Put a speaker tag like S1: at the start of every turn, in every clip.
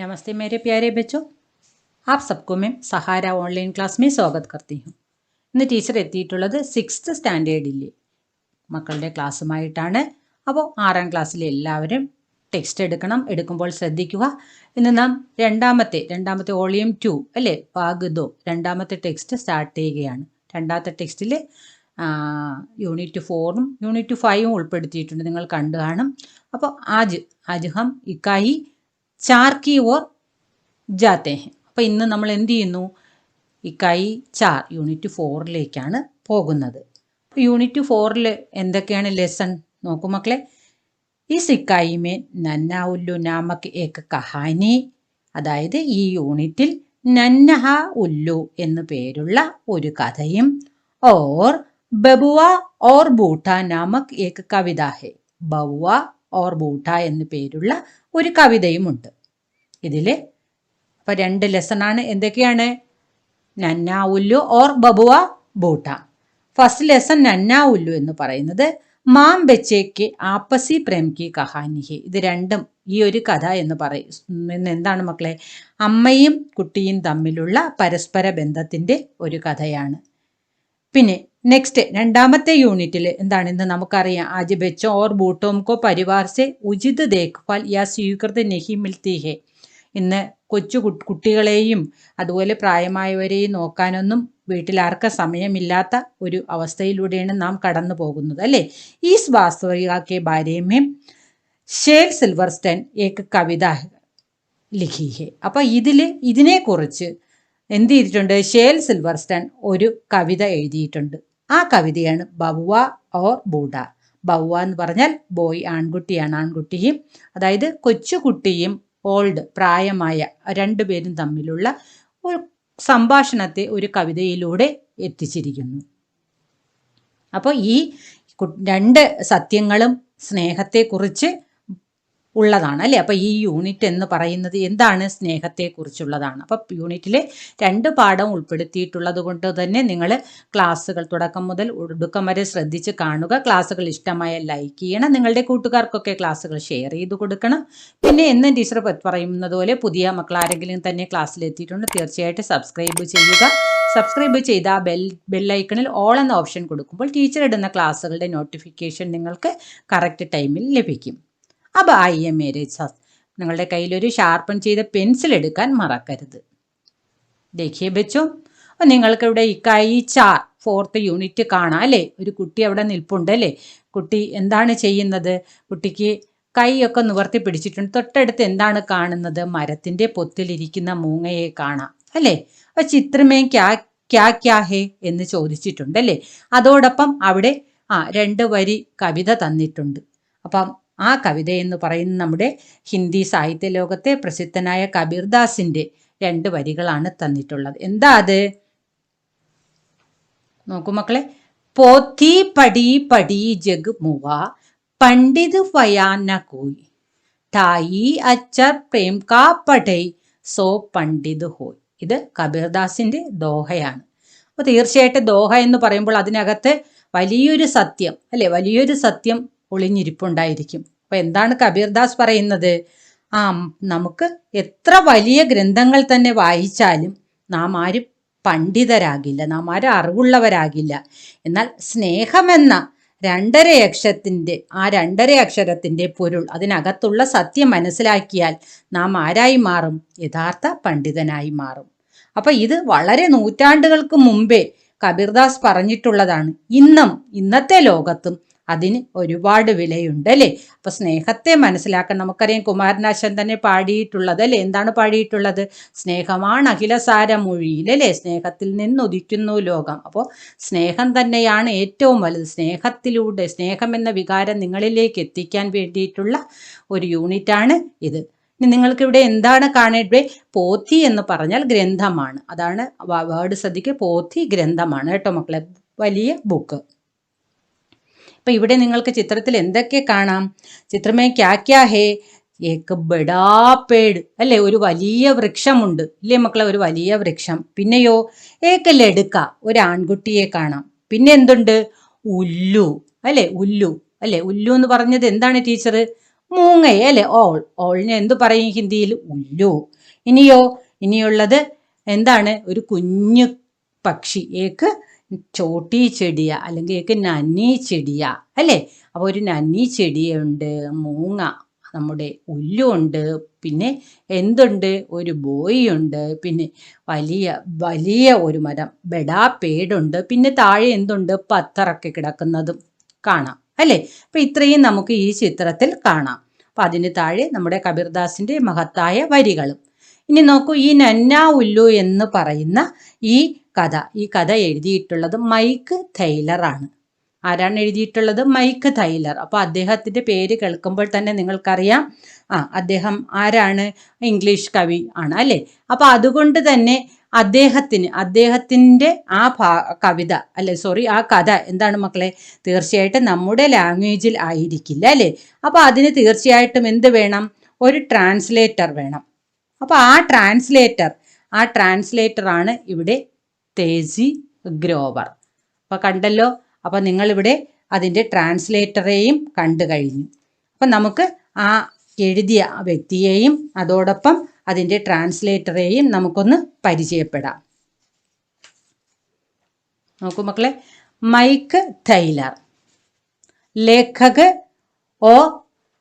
S1: नमस्ते मेरे प्यारे बच्चों, आप सबको मैं सहारा ഓൺലൈൻ ക്ലാസ് में സ്വാഗത് करती हूँ. ഇന്ന് ടീച്ചർ എത്തിയിട്ടുള്ളത് 6th സ്റ്റാൻഡേർഡിലെ മക്കളുടെ ക്ലാസ്സുമായിട്ടാണ്. അപ്പോൾ 6ാം ക്ലാസ്സിലെ എല്ലാവരും ടെക്സ്റ്റ് എടുക്കുമ്പോൾ ശ്രദ്ധിക്കുക. ഇന്ന് നാം രണ്ടാമത്തെ വോളിയം 2 അല്ലേ, ഭാഗ് 2 രണ്ടാമത്തെ ടെക്സ്റ്റ് സ്റ്റാർട്ട് ചെയ്യുകയാണ്. രണ്ടാമത്തെ ടെക്സ്റ്റിൽ യൂണിറ്റ് 4ഉം യൂണിറ്റ് 5ഉം ഉൾപ്പെടുത്തിയിട്ടുണ്ട്, നിങ്ങൾ കണ്ടു കാണും. അപ്പോൾ ആജ് ഹം ഇക്കായി चार की ओर जाते हैं. അപ്പോൾ ഇന്ന് നമ്മൾ എന്ത് ചെയ്യുന്നു? ഇക്കായി 4 യൂണിറ്റ് 4ലേക്കാണ് പോകുന്നത്. അപ്പോൾ യൂണിറ്റ് 4ൽ എന്തൊക്കെയാണ് ലെസൺ നോക്കൂ മക്കളെ. ഇസ് ഇക്കായി മേ നന്ന ഉല്ലു നാമക് ഏക് കഹാനി, അതായത് ഈ യൂണിറ്റിൽ നന്നഹ ഉല്ലു എന്ന് പേരുള്ള ഒരു കഥയും ഓർ ബബുവ ഓർ ബൂട്ട നാമക് ഏക് കവിത ഹെ, ബബുവ ഓർ ബൂട്ട എന്ന് പേരുള്ള ഒരു കവിതയുമുണ്ട് ഇതിൽ. അപ്പോൾ 2 ലെസണാണ്. എന്തൊക്കെയാണ്? നന്ന ഉല്ലു ഓർ ബബുവ ബൂട്ട. ഫസ്റ്റ് ലെസൺ നന്ന ഉല്ലു എന്ന് പറയുന്നത് മാം ബച്ചേക്ക് ആപ്പസി പ്രേം കി കഹാനി ഹെ. ഇത് രണ്ടും ഈ ഒരു കഥ എന്ന് പറയുന്നത് എന്താണ് മക്കളെ? അമ്മയും കുട്ടിയും തമ്മിലുള്ള പരസ്പര ബന്ധത്തിൻ്റെ ഒരു കഥയാണ്. പിന്നെ നെക്സ്റ്റ് രണ്ടാമത്തെ യൂണിറ്റിൽ എന്താണ്? ഇന്ന് നമുക്കറിയാം, ആജ് ബച്ചോ ഓർ ബൂട്ടോം കോ പരിവാർ സെ ഉചിത് ദേഖ്ഭാൽ യാ സ്വീകൃത നെഹി മിൽത്തി ഹെ. ഇന്ന് കുട്ടികളെയും അതുപോലെ പ്രായമായവരെയും നോക്കാനൊന്നും വീട്ടിലാർക്കും സമയമില്ലാത്ത ഒരു അവസ്ഥയിലൂടെയാണ് നാം കടന്നു പോകുന്നത് അല്ലേ. ഈ വാസ്തവികെ ബാരേമേ ഷേൽ സിൽവർസ്റ്റൺ ഏക് കവിത ലിഖി ഹെ. അപ്പോൾ ഇതിനെക്കുറിച്ച് എന്ത് ചെയ്തിട്ടുണ്ട്? ഷേൽ സിൽവർസ്റ്റൺ ഒരു കവിത എഴുതിയിട്ടുണ്ട്. ആ കവിതയാണ് ബവുവ ഓർ ബൂഡ. ബവുവ എന്ന് പറഞ്ഞാൽ ബോയ്, ആൺകുട്ടിയാണ്. ആൺകുട്ടിയും അതായത് കൊച്ചുകുട്ടിയും ഓൾഡ് പ്രായമായ രണ്ടുപേരും തമ്മിലുള്ള ഒരു സംഭാഷണത്തെ ഒരു കവിതയിലൂടെ എത്തിച്ചിരിക്കുന്നു. അപ്പോൾ ഈ 2 സത്യങ്ങളും സ്നേഹത്തെക്കുറിച്ച് ഉള്ളതാണ് അല്ലേ. അപ്പോൾ ഈ യൂണിറ്റ് എന്ന് പറയുന്നത് എന്താണ്? സ്നേഹത്തെക്കുറിച്ചുള്ളതാണ്. അപ്പോൾ യൂണിറ്റിലെ 2 പാഠം ഉൾപ്പെടുത്തിയിട്ടുള്ളത് കൊണ്ട് തന്നെ നിങ്ങൾ ക്ലാസ്സുകൾ തുടക്കം മുതൽ ഒടുക്കം വരെ ശ്രദ്ധിച്ച് കാണുക. ക്ലാസ്സുകൾ ഇഷ്ടമായ ലൈക്ക് ചെയ്യണം. നിങ്ങളുടെ കൂട്ടുകാർക്കൊക്കെ ക്ലാസ്സുകൾ ഷെയർ ചെയ്ത് കൊടുക്കണം. പിന്നെ എന്നും ടീച്ചർ പറയുന്നത് പോലെ പുതിയ മക്കൾ ആരെങ്കിലും തന്നെ ക്ലാസ്സിലെത്തിയിട്ടുണ്ട്, തീർച്ചയായിട്ടും സബ്സ്ക്രൈബ് ചെയ്യുക. സബ്സ്ക്രൈബ് ചെയ്ത ബെല്ലൈക്കണിൽ ഓൾ എന്ന ഓപ്ഷൻ കൊടുക്കുമ്പോൾ ടീച്ചർ ഇടുന്ന ക്ലാസ്സുകളുടെ നോട്ടിഫിക്കേഷൻ നിങ്ങൾക്ക് കറക്റ്റ് ടൈമിൽ ലഭിക്കും. അപ്പോൾ ആയിയെ മേരെ സാത്ത്, നിങ്ങളുടെ കയ്യിലൊരു ഷാർപ്പൺ ചെയ്ത പെൻസിൽ എടുക്കാൻ മറക്കരുത്. ദേഖിയെ ബച്ചോ, അപ്പോൾ നിങ്ങൾക്ക് ഇവിടെ ഇക്കായി 4th യൂണിറ്റ് കാണാം അല്ലേ. ഒരു കുട്ടി അവിടെ നിൽപ്പുണ്ട് അല്ലേ. കുട്ടി എന്താണ് ചെയ്യുന്നത്? കുട്ടിക്ക് കൈയൊക്കെ നിവർത്തി പിടിച്ചിട്ടുണ്ട്. തൊട്ടടുത്ത് എന്താണ് കാണുന്നത്? മരത്തിൻ്റെ പൊത്തിലിരിക്കുന്ന മൂങ്ങയെ കാണാം അല്ലേ. അപ്പോൾ ചിത്രമേ ക്യാ ഹേ എന്ന് ചോദിച്ചിട്ടുണ്ട് അല്ലേ. അതോടൊപ്പം അവിടെ 2 വരി കവിത തന്നിട്ടുണ്ട്. അപ്പം ആ കവിത എന്ന് പറയുന്നത് നമ്മുടെ ഹിന്ദി സാഹിത്യ ലോകത്തെ പ്രസിദ്ധനായ കബീർദാസിൻ്റെ 2 വരികളാണ് തന്നിട്ടുള്ളത്. എന്താ അത്? നോക്കൂ മക്കളെ. പോത്തി പടി പടി ജഗ് മുവ പണ്ഡിത് ഫയാന കോയി ഠായി അച്ചർ പ്രേം കാ പഠൈ സോ പണ്ഡിത് ഹോയ്. ഇത് കബീർദാസിൻ്റെ ദോഹയാണ്. അപ്പോൾ തീർച്ചയായിട്ടും ദോഹ എന്ന് പറയുമ്പോൾ അതിനകത്ത് വലിയൊരു സത്യം അല്ലേ, വലിയൊരു സത്യം ഒളിഞ്ഞിരിപ്പുണ്ടായിരിക്കും. അപ്പോൾ എന്താണ് കബീർദാസ് പറയുന്നത്? നമുക്ക് എത്ര വലിയ ഗ്രന്ഥങ്ങൾ തന്നെ വായിച്ചാലും നാം ആരും പണ്ഡിതരാകില്ല, നാം ആരും അറിവുള്ളവരാകില്ല. എന്നാൽ സ്നേഹമെന്ന 2 അക്ഷരത്തിൻ്റെ പൊരുൾ, അതിനകത്തുള്ള സത്യം മനസ്സിലാക്കിയാൽ നാം ആരായി മാറും? യഥാർത്ഥ പണ്ഡിതനായി മാറും. അപ്പോൾ ഇത് വളരെ നൂറ്റാണ്ടുകൾക്ക് മുമ്പേ കബീർദാസ് പറഞ്ഞിട്ടുള്ളതാണ്. ഇന്നത്തെ ലോകത്തും അതിന് ഒരുപാട് വിലയുണ്ട് അല്ലേ. അപ്പോൾ സ്നേഹത്തെ മനസ്സിലാക്കാൻ നമുക്കറിയാം, കുമാരനാശൻ തന്നെ പാടിയിട്ടുള്ളത് അല്ലേ. എന്താണ് പാടിയിട്ടുള്ളത്? സ്നേഹമാണ് അഖിലസാരമൊഴിയിൽ അല്ലേ, സ്നേഹത്തിൽ നിന്നുദിക്കുന്നു ലോകം. അപ്പോൾ സ്നേഹം തന്നെയാണ് ഏറ്റവും വലുത്. സ്നേഹം എന്ന വികാരം നിങ്ങളിലേക്ക് എത്തിക്കാൻ വേണ്ടിയിട്ടുള്ള ഒരു യൂണിറ്റാണ് ഇത്. ഇനി നിങ്ങൾക്കിവിടെ എന്താണ് കാണേണ്ടത്? പോഥി എന്ന് പറഞ്ഞാൽ ഗ്രന്ഥമാണ്. അതാണ് വേർഡ് ശ്രദ്ധിക്കുക, പോഥി ഗ്രന്ഥമാണ് കേട്ടോ മക്കളെ, വലിയ ബുക്ക്. അപ്പം ഇവിടെ നിങ്ങൾക്ക് ചിത്രത്തിൽ എന്തൊക്കെ കാണാം? ചിത്രമേ ക്യാ ഹേ ഏക് ബഡാ പേട് അല്ലേ, ഒരു വലിയ വൃക്ഷമുണ്ട് ഇല്ലേ മക്കളെ, ഒരു വലിയ വൃക്ഷം. പിന്നെയോ ഏക് ലടുക്ക, ഒരു ആൺകുട്ടിയെ കാണാം. പിന്നെ എന്തുണ്ട്? ഉല്ലു അല്ലേ, ഉല്ലു അല്ലേ. ഉല്ലു എന്ന് പറഞ്ഞത് എന്താണ് ടീച്ചർ? മൂങ്ങയെ അല്ലെ, ഓളിനെ എന്തു പറയും ഹിന്ദിയിൽ? ഉല്ലു. ഇനിയുള്ളത് എന്താണ്? ഒരു കുഞ്ഞു പക്ഷി. ഏക്ക് ചോട്ടി ചെടിയ അല്ലെങ്കിൽ ഏക്ക് നന്നി ചെടിയ അല്ലേ. അപ്പോൾ ഒരു നന്നി ചെടിയുണ്ട്, മൂങ്ങ, നമ്മുടെ ഉല്ലുണ്ട്, പിന്നെ എന്തുണ്ട്? ഒരു ബോയിയുണ്ട്, പിന്നെ വലിയ വലിയ ഒരു മരം ബെഡാ പേടുണ്ട്, പിന്നെ താഴെ എന്തുണ്ട്? പത്തറൊക്കെ കിടക്കുന്നതും കാണാം അല്ലേ. അപ്പൊ ഇത്രയും നമുക്ക് ഈ ചിത്രത്തിൽ കാണാം. അപ്പൊ അതിന് താഴെ നമ്മുടെ കബീർദാസിന്റെ മഹത്തായ വരികളും. ഇനി നോക്കൂ, ഈ നന്ന ഉല്ലു എന്ന് പറയുന്ന ഈ കഥ എഴുതിയിട്ടുള്ളത് മൈക്ക് ടൈലർ ആണ്. ആരാണ് എഴുതിയിട്ടുള്ളത്? Mike Tyler. അപ്പോൾ അദ്ദേഹത്തിന്റെ പേര് കേൾക്കുമ്പോൾ തന്നെ നിങ്ങൾക്കറിയാം, അദ്ദേഹം ആരാണ്? ഇംഗ്ലീഷ് കവി ആണ് അല്ലേ. അപ്പൊ അതുകൊണ്ട് തന്നെ അദ്ദേഹത്തിന്റെ കവിത ആ കഥ എന്താണ് മക്കളെ? തീർച്ചയായിട്ടും നമ്മുടെ ലാംഗ്വേജിൽ ആയിരിക്കില്ല അല്ലേ. അപ്പൊ അതിന് തീർച്ചയായിട്ടും എന്ത് വേണം? ഒരു ട്രാൻസ്ലേറ്റർ വേണം. അപ്പൊ ആ ട്രാൻസ്ലേറ്റർ ആണ് ഇവിടെ തേജി ഗ്രോവർ. അപ്പൊ കണ്ടല്ലോ. അപ്പൊ നിങ്ങളിവിടെ അതിൻ്റെ ട്രാൻസ്ലേറ്ററെയും കണ്ടു കഴിഞ്ഞു. അപ്പം നമുക്ക് ആ എഴുതിയ വ്യക്തിയെയും അതോടൊപ്പം അതിൻ്റെ ട്രാൻസ്ലേറ്ററെയും നമുക്കൊന്ന് പരിചയപ്പെടാം. നോക്കൂ മക്കളെ, മൈക്ക് ടൈലർ ലേഖക് ഓ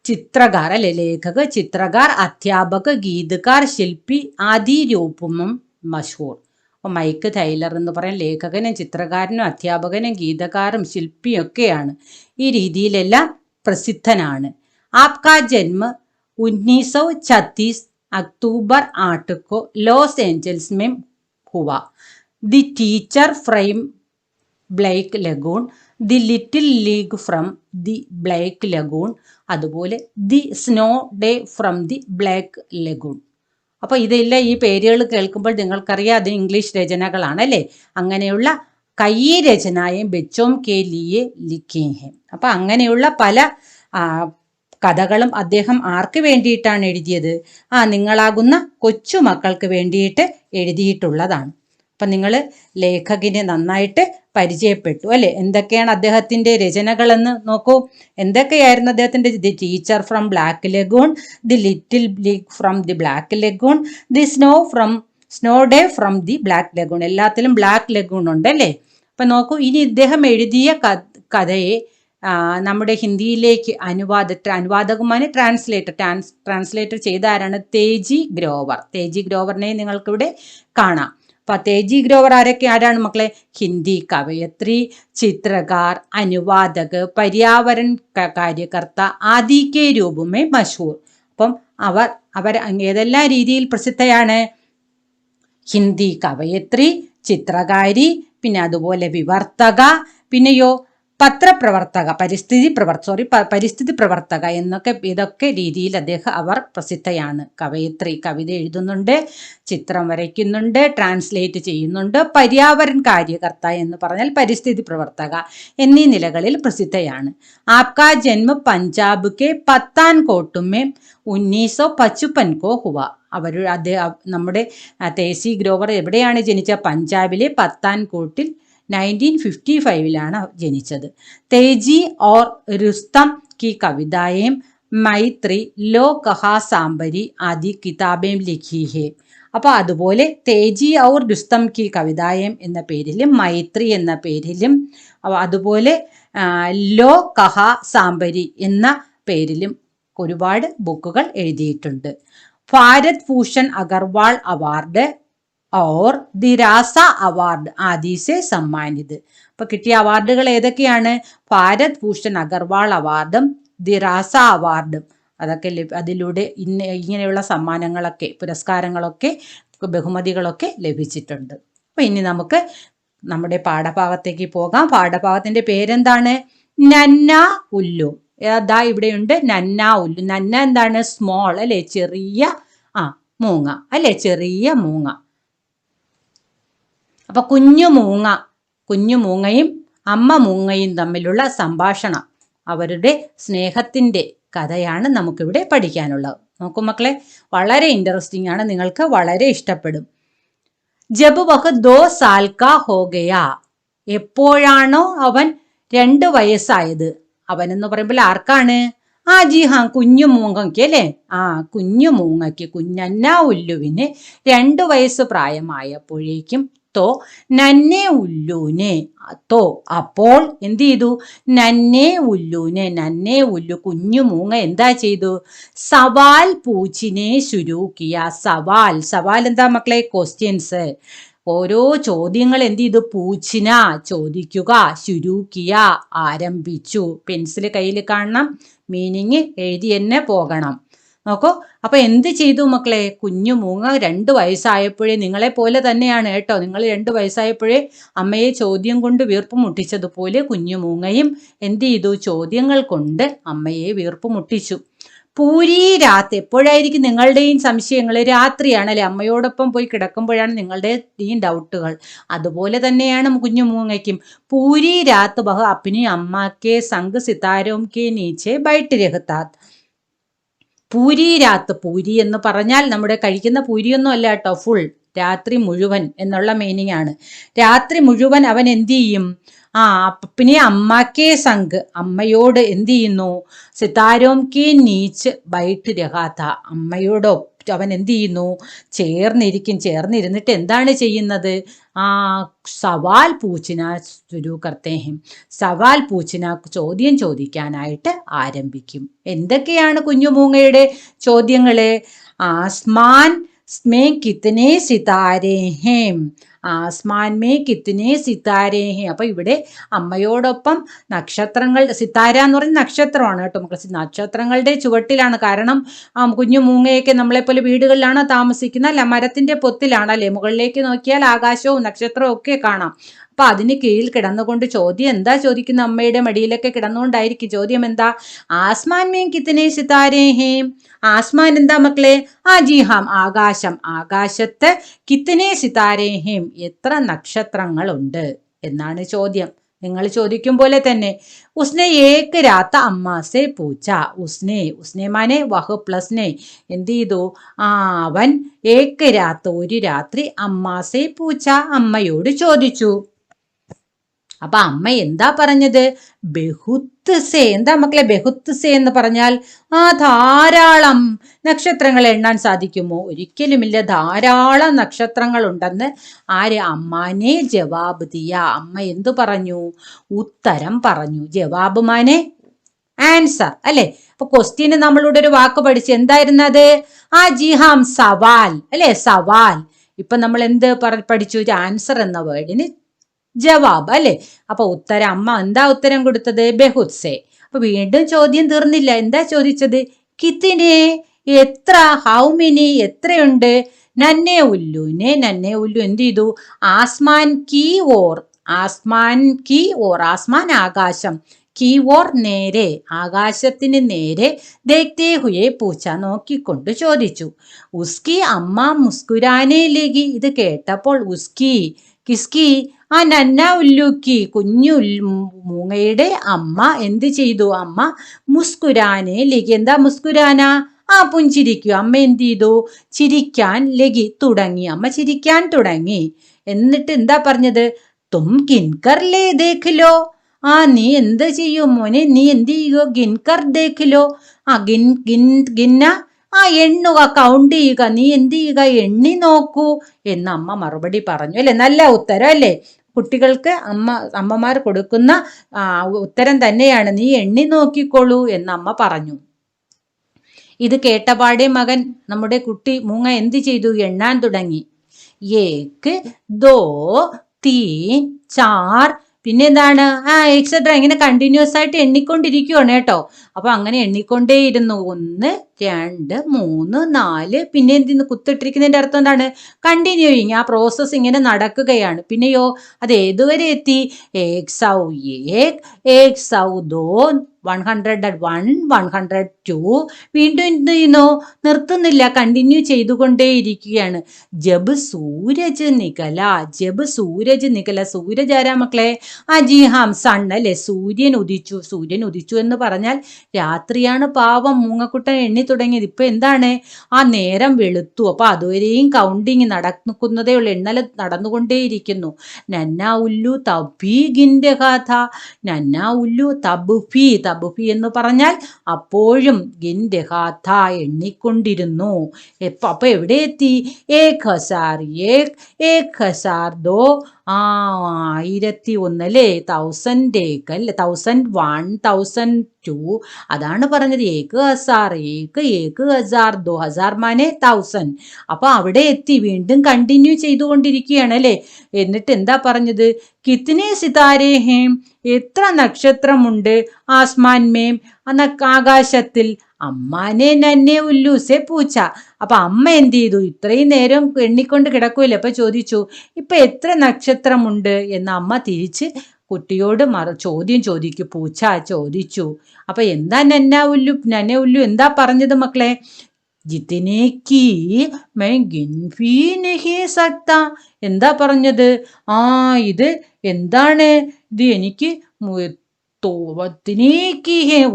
S1: ചിത്രകാർ അല്ലെ. ലേഖക്, ചിത്രകാർ, അധ്യാപക, ഗീതകാർ, ശില്പി ആദി രൂപവും മഷൂർ. അപ്പോൾ മൈക്ക് ടൈലർ എന്ന് പറയാൻ ലേഖകനും ചിത്രകാരനും അധ്യാപകനും ഗീതകാരും ശില്പിയും ഒക്കെയാണ്. ഈ രീതിയിലെല്ലാം പ്രസിദ്ധനാണ്. ആപ്കാ ജന്മ 1936 अक्टूबर 8 को लॉस एंजल्स में हुआ. The teacher from black lagoon, the little league from the black lagoon, അതുപോലെ the snow day from the black lagoon. അപ്പോൾ ഇതെല്ലാം ഈ പേരുകൾ കേൾക്കുമ്പോൾ നിങ്ങൾക്കറിയാം അത് ഇംഗ്ലീഷ് രചനകളാണ് അല്ലേ. അങ്ങനെയുള്ള കൈ രചനയും ബച്ചോം കെ ലിയെ ലിഖേ ഹെ. അപ്പം അങ്ങനെയുള്ള പല കഥകളും അദ്ദേഹം ആർക്ക് വേണ്ടിയിട്ടാണ് എഴുതിയത്? നിങ്ങളാകുന്ന കൊച്ചു മക്കൾക്ക് വേണ്ടിയിട്ട് എഴുതിയിട്ടുള്ളതാണ്. അപ്പം നിങ്ങൾ ലേഖകനെ നന്നായിട്ട് പരിചയപ്പെട്ടു അല്ലേ. എന്തൊക്കെയാണ് അദ്ദേഹത്തിൻ്റെ രചനകളെന്ന് നോക്കൂ. എന്തൊക്കെയായിരുന്നു അദ്ദേഹത്തിൻ്റെ? The teacher from black lagoon, the little league from the black lagoon, the snow day from the black lagoon. എല്ലാത്തിലും ബ്ലാക്ക് ലഗൂൺ ഉണ്ട് അല്ലേ. അപ്പം നോക്കൂ, ഇനി ഇദ്ദേഹം എഴുതിയ കഥയെ നമ്മുടെ ഹിന്ദിയിലേക്ക് അനുവാദകമാണ് ട്രാൻസ്ലേറ്റർ ചെയ്ത ആരാണ്? തേജി ഗ്രോവർ. തേജി ഗ്രോവറിനെ നിങ്ങൾക്കിവിടെ കാണാം. അപ്പൊ തേജി ഗ്രോവർ ആരാണ് മക്കളെ? ഹിന്ദി കവയത്രി, ചിത്രകാർ, അനുവാദക്, പര്യാവരൺ കാര്യകർത്ത ആദി കെ രൂപമേ മഷൂർ. അപ്പം അവർ ഏതെല്ലാം രീതിയിൽ പ്രസിദ്ധയാണ്? ഹിന്ദി കവയത്രി, ചിത്രകാരി, പിന്നെ അതുപോലെ വിവർത്തക, പിന്നെയോ പത്രപ്രവർത്തക, പരിസ്ഥിതി പ്രവർത്തക ഇതൊക്കെ രീതിയിൽ അവർ പ്രസിദ്ധയാണ്. കവയത്രി, കവിത എഴുതുന്നുണ്ട്, ചിത്രം വരയ്ക്കുന്നുണ്ട്, ട്രാൻസ്ലേറ്റ് ചെയ്യുന്നുണ്ട്. പര്യാവരൺ കാര്യകർത്ത എന്ന് പറഞ്ഞാൽ പരിസ്ഥിതി പ്രവർത്തക എന്നീ നിലകളിൽ പ്രസിദ്ധയാണ്. ആപ്കാ ജന്മ പഞ്ചാബ് കെ പത്താൻകോട്ട് में 1955 को हुआ. നമ്മുടെ തേജി ഗ്രോവർ എവിടെയാണ് ജനിച്ച? പഞ്ചാബിലെ പത്താൻകോട്ടിൽ 1955 ജനിച്ചത്. തേജി ഓർ രുസ്തം की कविताएं मैत्री, लो कहा सांबरी आदि किताबें लिखी है. അപ്പോൾ അതുപോലെ തേജി ഔർ രുസ്തം കി കവിതായം എന്ന പേരിലും മൈത്രി എന്ന പേരിലും അതുപോലെ ലോ കഹ സാംബരി എന്ന പേരിലും ഒരുപാട് ബുക്കുകൾ എഴുതിയിട്ടുണ്ട്. Bharat Bhushan Agarwal award or the രാസ അവാർഡ് ആദിസെ സമ്മാനിത്. അപ്പൊ കിട്ടിയ അവാർഡുകൾ ഏതൊക്കെയാണ്? ഭാരത് ഭൂഷൺ അഗർവാൾ അവാർഡും ദി രാസ അവാർഡും. അതൊക്കെ അതിലൂടെ ഇങ്ങനെയുള്ള സമ്മാനങ്ങളൊക്കെ, പുരസ്കാരങ്ങളൊക്കെ, ബഹുമതികളൊക്കെ ലഭിച്ചിട്ടുണ്ട്. അപ്പൊ ഇനി നമുക്ക് നമ്മുടെ പാഠഭാഗത്തേക്ക് പോകാം. പാഠഭാഗത്തിന്റെ പേരെന്താണ്? നന്ന ഉല്ലു. ഇവിടെയുണ്ട് നന്ന ഉല്ലു. നന്ന എന്താണ്? സ്മോൾ അല്ലെ, ചെറിയ മൂങ്ങ അല്ലെ, ചെറിയ മൂങ്ങ. അപ്പൊ കുഞ്ഞു മൂങ്ങയും അമ്മ മൂങ്ങയും തമ്മിലുള്ള സംഭാഷണം, അവരുടെ സ്നേഹത്തിന്റെ കഥയാണ് നമുക്കിവിടെ പഠിക്കാനുള്ളത്. നോക്കൂ മക്കളെ, വളരെ ഇൻട്രസ്റ്റിംഗ് ആണ്, നിങ്ങൾക്ക് വളരെ ഇഷ്ടപ്പെടും. ജബ് വഹ് 2 സാൽ കാ ഹോ ഗയാ. എപ്പോഴാണോ അവൻ 2 വയസ്സായത്. അവൻ എന്ന് പറയുമ്പോൾ ആർക്കാണ്? ആ ജി ഹാ കുഞ്ഞു മൂങ്ങയ്ക്ക് അല്ലേ, കുഞ്ഞു മൂങ്ങയ്ക്ക് കുഞ്ഞന്ന ഉല്ലുവിന് 2 വയസ്സ് പ്രായമായപ്പോഴേക്കും തോ നന്നെ ഉല്ലൂനെ തോ അപ്പോൾ എന്ത് ചെയ്തു, നന്നെ ഉല്ലു കുഞ്ഞു മൂങ്ങ എന്താ ചെയ്തു, സവാൽ പൂച്ചിനെ ശുരൂക്കിയ. സവാൽ എന്താ മക്കളെ, ക്വസ്റ്റ്യൻസ്, ഓരോ ചോദ്യങ്ങൾ എന്ത് ചെയ്തു, പൂച്ചിന ചോദിക്കുക, ശുരൂക്കിയ ആരംഭിച്ചു. പെൻസിൽ കയ്യിൽ കാണണം, മീനിങ് എഴുതി തന്നെ പോകണം. നോക്കൂ, അപ്പൊ എന്ത് ചെയ്തു മക്കളെ, കുഞ്ഞു മൂങ്ങ 2 വയസ്സായപ്പോഴേ, നിങ്ങളെ പോലെ തന്നെയാണ് കേട്ടോ, നിങ്ങൾ 2 വയസ്സായപ്പോഴേ അമ്മയെ ചോദ്യം കൊണ്ട് വീർപ്പ് മുട്ടിച്ചതുപോലെ കുഞ്ഞു മൂങ്ങയും എന്ത് ചെയ്തു, ചോദ്യങ്ങൾ കൊണ്ട് അമ്മയെ വീർപ്പ് മുട്ടിച്ചു. പൂരി രാത്രി, എപ്പോഴായിരിക്കും നിങ്ങളുടെയും സംശയങ്ങൾ, രാത്രിയാണല്ലേ, അമ്മയോടൊപ്പം പോയി കിടക്കുമ്പോഴാണ് നിങ്ങളുടെ ഈ ഡൗട്ടുകൾ. അതുപോലെ തന്നെയാണ് കുഞ്ഞു മൂങ്ങയ്ക്കും. പൂരി രാത്ത് ബഹ അപ്പനി അമ്മക്കെ സംഗ് സിതാരോം കെ നീച്ചെ ബൈട്ട് രഹത്താത്. പൂരി രാത്ത്, പൂരി എന്ന് പറഞ്ഞാൽ നമ്മുടെ കഴിക്കുന്ന പൂരിയൊന്നും അല്ല കേട്ടോ, ഫുൾ, രാത്രി മുഴുവൻ എന്നുള്ള മീനിങ് ആണ്. രാത്രി മുഴുവൻ അവൻ എന്ത് ചെയ്യും, പിന്നെ അമ്മക്കെ സംഗ്, അമ്മയോട് എന്ത് ചെയ്യുന്നു, സിതാരോം കെ നീച്ച് ബൈട്ട് രഹാത്ത, അമ്മയോടൊപ്പം അവൻ എന്ത് ചെയ്യുന്നു, ചേർന്നിരുന്നിട്ട് എന്താണ് ചെയ്യുന്നത്, സവാൽ പൂച്ചിന ശുരു കർത്തേ ഹം, സവാൽ പൂച്ചിന ചോദ്യം ചോദിക്കാനായിട്ട് ആരംഭിക്കും. എന്തൊക്കെയാണ് കുഞ്ഞുമൂങ്ങയുടെ ചോദ്യങ്ങള്, ആസ്മാൻ മേ കിത്തനെ സിതാരേ ഹേം, ആസ്മാൻ മേ കിത്തനെ സിതാരേ ഹേ. അപ്പൊ ഇവിടെ അമ്മയോടൊപ്പം നക്ഷത്രങ്ങൾ, സിതാര എന്ന് പറയുന്ന നക്ഷത്രമാണ് കേട്ടോ മക്കളെ, നക്ഷത്രങ്ങളുടെ ചുവട്ടിലാണ്. കാരണം കുഞ്ഞു മൂങ്ങയൊക്കെ നമ്മളെപ്പോലെ വീടുകളിലാണ് താമസിക്കുന്ന, അല്ല മരത്തിന്റെ പൊത്തിലാണല്ലേ, മുകളിലേക്ക് നോക്കിയാൽ ആകാശവും നക്ഷത്രവും ഒക്കെ കാണാം. അപ്പൊ അതിന് കീഴിൽ കിടന്നുകൊണ്ട് ചോദ്യം എന്താ ചോദിക്കുന്ന, അമ്മയുടെ മടിയിലൊക്കെ കിടന്നുകൊണ്ടായിരിക്കും ചോദ്യം എന്താ, ആസ്മാൻ മേ കിത്തനെ സിതാരേ ഹേ, ആസ്മാൻ എന്താ മക്കളെ, ജി ഹാം ആകാശം, ആകാശത്ത് കിത്തനെ സിതാരേ ഹേം എത്ര നക്ഷത്രങ്ങളുണ്ട് എന്നാണ് ചോദ്യം. നിങ്ങൾ ചോദിക്കും പോലെ തന്നെ. ഉസ്നെ ഏക് രാത്ത അമ്മാസെ പൂച്ച, ഉസ്നെ മാനെ വഹ് പ്ലസ്നെ, എന്ത് ചെയ്തു, അവൻ ഏക് രാത്ത് ഒരു രാത്രി, അമ്മാസെ പൂച്ച അമ്മയോട് ചോദിച്ചു. അപ്പൊ അമ്മ എന്താ പറഞ്ഞത്, ബഹുത്ത് സേ, എന്താ മക്കളെ ബഹുത്ത് സേ എന്ന് പറഞ്ഞാൽ, ധാരാളം നക്ഷത്രങ്ങൾ എണ്ണാൻ സാധിക്കുമോ, ഒരിക്കലുമില്ല, ധാരാളം നക്ഷത്രങ്ങൾ ഉണ്ടെന്ന് അമ്മാനെ ജവാബ് ദിയ, അമ്മ എന്തു പറഞ്ഞു, ഉത്തരം പറഞ്ഞു. ജവാബ് മാനെ ആൻസർ അല്ലെ. അപ്പൊ ക്വസ്റ്റ്യന് നമ്മളിവിടെ ഒരു വാക്ക് പഠിച്ചു, എന്തായിരുന്നത്, ജി ഹാം സവാൽ അല്ലെ, സവാൽ. ഇപ്പൊ നമ്മൾ എന്ത് പഠിച്ചു, ആൻസർ എന്ന വേർഡിന് ജവാബ് അല്ലെ. അപ്പൊ ഉത്തരം, അമ്മ എന്താ ഉത്തരം കൊടുത്തത്, ബഹുത്സേ. അപ്പൊ വീണ്ടും ചോദ്യം തീർന്നില്ല, എന്താ ചോദിച്ചത്, കിത്തിനെ എത്ര, ഹൗ മെനി എത്രയുണ്ട്, നന്നെ ഉല്ലു എന്ത് ചെയ്തു, ആസ്മാൻ കി ഓർ, ആസ്മാൻ ആകാശം, കി ഓർ നേരെ, ആകാശത്തിന് നേരെ, ദേഖ്തേ ഹുയേ പൂച്ച നോക്കിക്കൊണ്ട് ചോദിച്ചു. ഉസ്കി അമ്മ മുസ്കുരാനെ ലഗി, ഇത് കേട്ടപ്പോൾ ഉസ്കി, കിസ്കി, നന്ന ഉല്ലുക്കി, കുഞ്ഞു മൂങ്ങയുടെ അമ്മ എന്ത് ചെയ്തു, അമ്മ മുസ്കുരാനെ ലഗി, എന്താ മുസ്കുരാന, പുഞ്ചിരിക്കുക, അമ്മ എന്ത് ചെയ്തു, ചിരിക്കാൻ ലഗി തുടങ്ങി, അമ്മ ചിരിക്കാൻ തുടങ്ങി. എന്നിട്ട് എന്താ പറഞ്ഞത്, തും ഗിൻകർ ലേ ദേഖ്ലോ, നീ എന്ത് ചെയ്യും മോനെ, നീ എന്ത് ചെയ്യോ, ഗിൻകർ ദേഖ്ലോ, ഗിന്ന എണ്ണുക, കൗണ്ട് ചെയ്യുക, നീ എന്ത് ചെയ്യുക, എണ്ണി നോക്കൂ എന്ന് അമ്മ മറുപടി പറഞ്ഞു അല്ലെ. നല്ല ഉത്തരം അല്ലേ, കുട്ടികൾക്ക് അമ്മമാർ കൊടുക്കുന്ന ഉത്തരം തന്നെയാണ്, നീ എണ്ണി നോക്കിക്കോളൂ എന്ന് അമ്മ പറഞ്ഞു. ഇത് കേട്ടപാടെ മകൻ, നമ്മുടെ കുട്ടി മൂങ്ങ എന്ത് ചെയ്തു, എണ്ണാൻ തുടങ്ങി. 1 2 3 4, പിന്നെ എന്താണ്, എക്സെട്ര, ഇങ്ങനെ കണ്ടിന്യൂസ് ആയിട്ട് എണ്ണിക്കൊണ്ടിരിക്കുകയാണ് കേട്ടോ. അപ്പൊ അങ്ങനെ എണ്ണിക്കൊണ്ടേയിരുന്നു, 1 2 3 4, പിന്നെ എന്തിന്ന് കുത്തിട്ടിരിക്കുന്നതിന്റെ അർത്ഥം എന്താണ്, കണ്ടിന്യൂയിങ്, ആ പ്രോസസ് ഇങ്ങനെ നടക്കുകയാണ്. പിന്നെയോ അത് ഏതുവരെ എത്തി, 101 101 102, വീണ്ടും എന്ത് ചെയ്യുന്നു, നിർത്തുന്നില്ല, കണ്ടിന്യൂ ചെയ്തുകൊണ്ടേയിരിക്കുകയാണ്. ജബ് സൂരജ് നികല, സൂരജ് ആരാ മക്കളെ, ജി ഹാം സൺ അല്ലെ, സൂര്യൻ ഉദിച്ചു എന്ന് പറഞ്ഞാൽ രാത്രിയാണ് പാവം മൂങ്ങക്കുട്ടൻ എണ്ണി തുടങ്ങിയത്. ഇപ്പൊ എന്താണ്, നേരം വെളുത്തു. അപ്പൊ അതുവരെയും കൗണ്ടിങ് നടക്കുന്നതേ ഉള്ളൂ, എണ്ണൽ നടന്നുകൊണ്ടേയിരിക്കുന്നു. നന്ന ഉല്ലു തബി ഗിന്റെ കഥ, നന്ന ഉല്ലു തബുഫി, തബുഹി എന്ന് പറഞ്ഞാൽ അപ്പോഴും ഗിൻ രഹാ ഥ എണ്ണിക്കൊണ്ടിരുന്നു. അപ്പൊ എവിടെ എത്തി? 1001 1001 അല്ലേ? 1001 അല്ലേ? 1001 1002 അതാണ് പറഞ്ഞത്. 1000 2000 മാനെ 1000. അപ്പൊ അവിടെ എത്തി. വീണ്ടും കണ്ടിന്യൂ ചെയ്തുകൊണ്ടിരിക്കുകയാണ് അല്ലേ? എന്നിട്ട് എന്താ പറഞ്ഞത്? കിത്നെ സിതാരേ ഹേം, എത്ര നക്ഷത്രമുണ്ട് ആസ്മാൻ മേം, ആകാശത്തിൽ. അമ്മാനെ നന്നെ ഉല്ലൂസെ പൂച്ച. അപ്പൊ അമ്മ എന്ത് ചെയ്തു? ഇത്രയും നേരം എണ്ണിക്കൊണ്ട് കിടക്കൂല്ലേ, അപ്പൊ ചോദിച്ചു ഇപ്പൊ എത്ര നക്ഷത്രമുണ്ട് എന്ന് അമ്മ തിരിച്ച് കുട്ടിയോട് ചോദ്യം ചോദിക്കൂ. പൂച്ച ചോദിച്ചു. അപ്പൊ എന്താ നന്നെ ഉല്ലു എന്താ പറഞ്ഞത് മക്കളെ? ജിത്തിനേക്ക് മൈ ഗിൻഫി നഹി സക്ത. എന്താ പറഞ്ഞത്? ഇത് എന്താണ്? ഇത് എനിക്ക്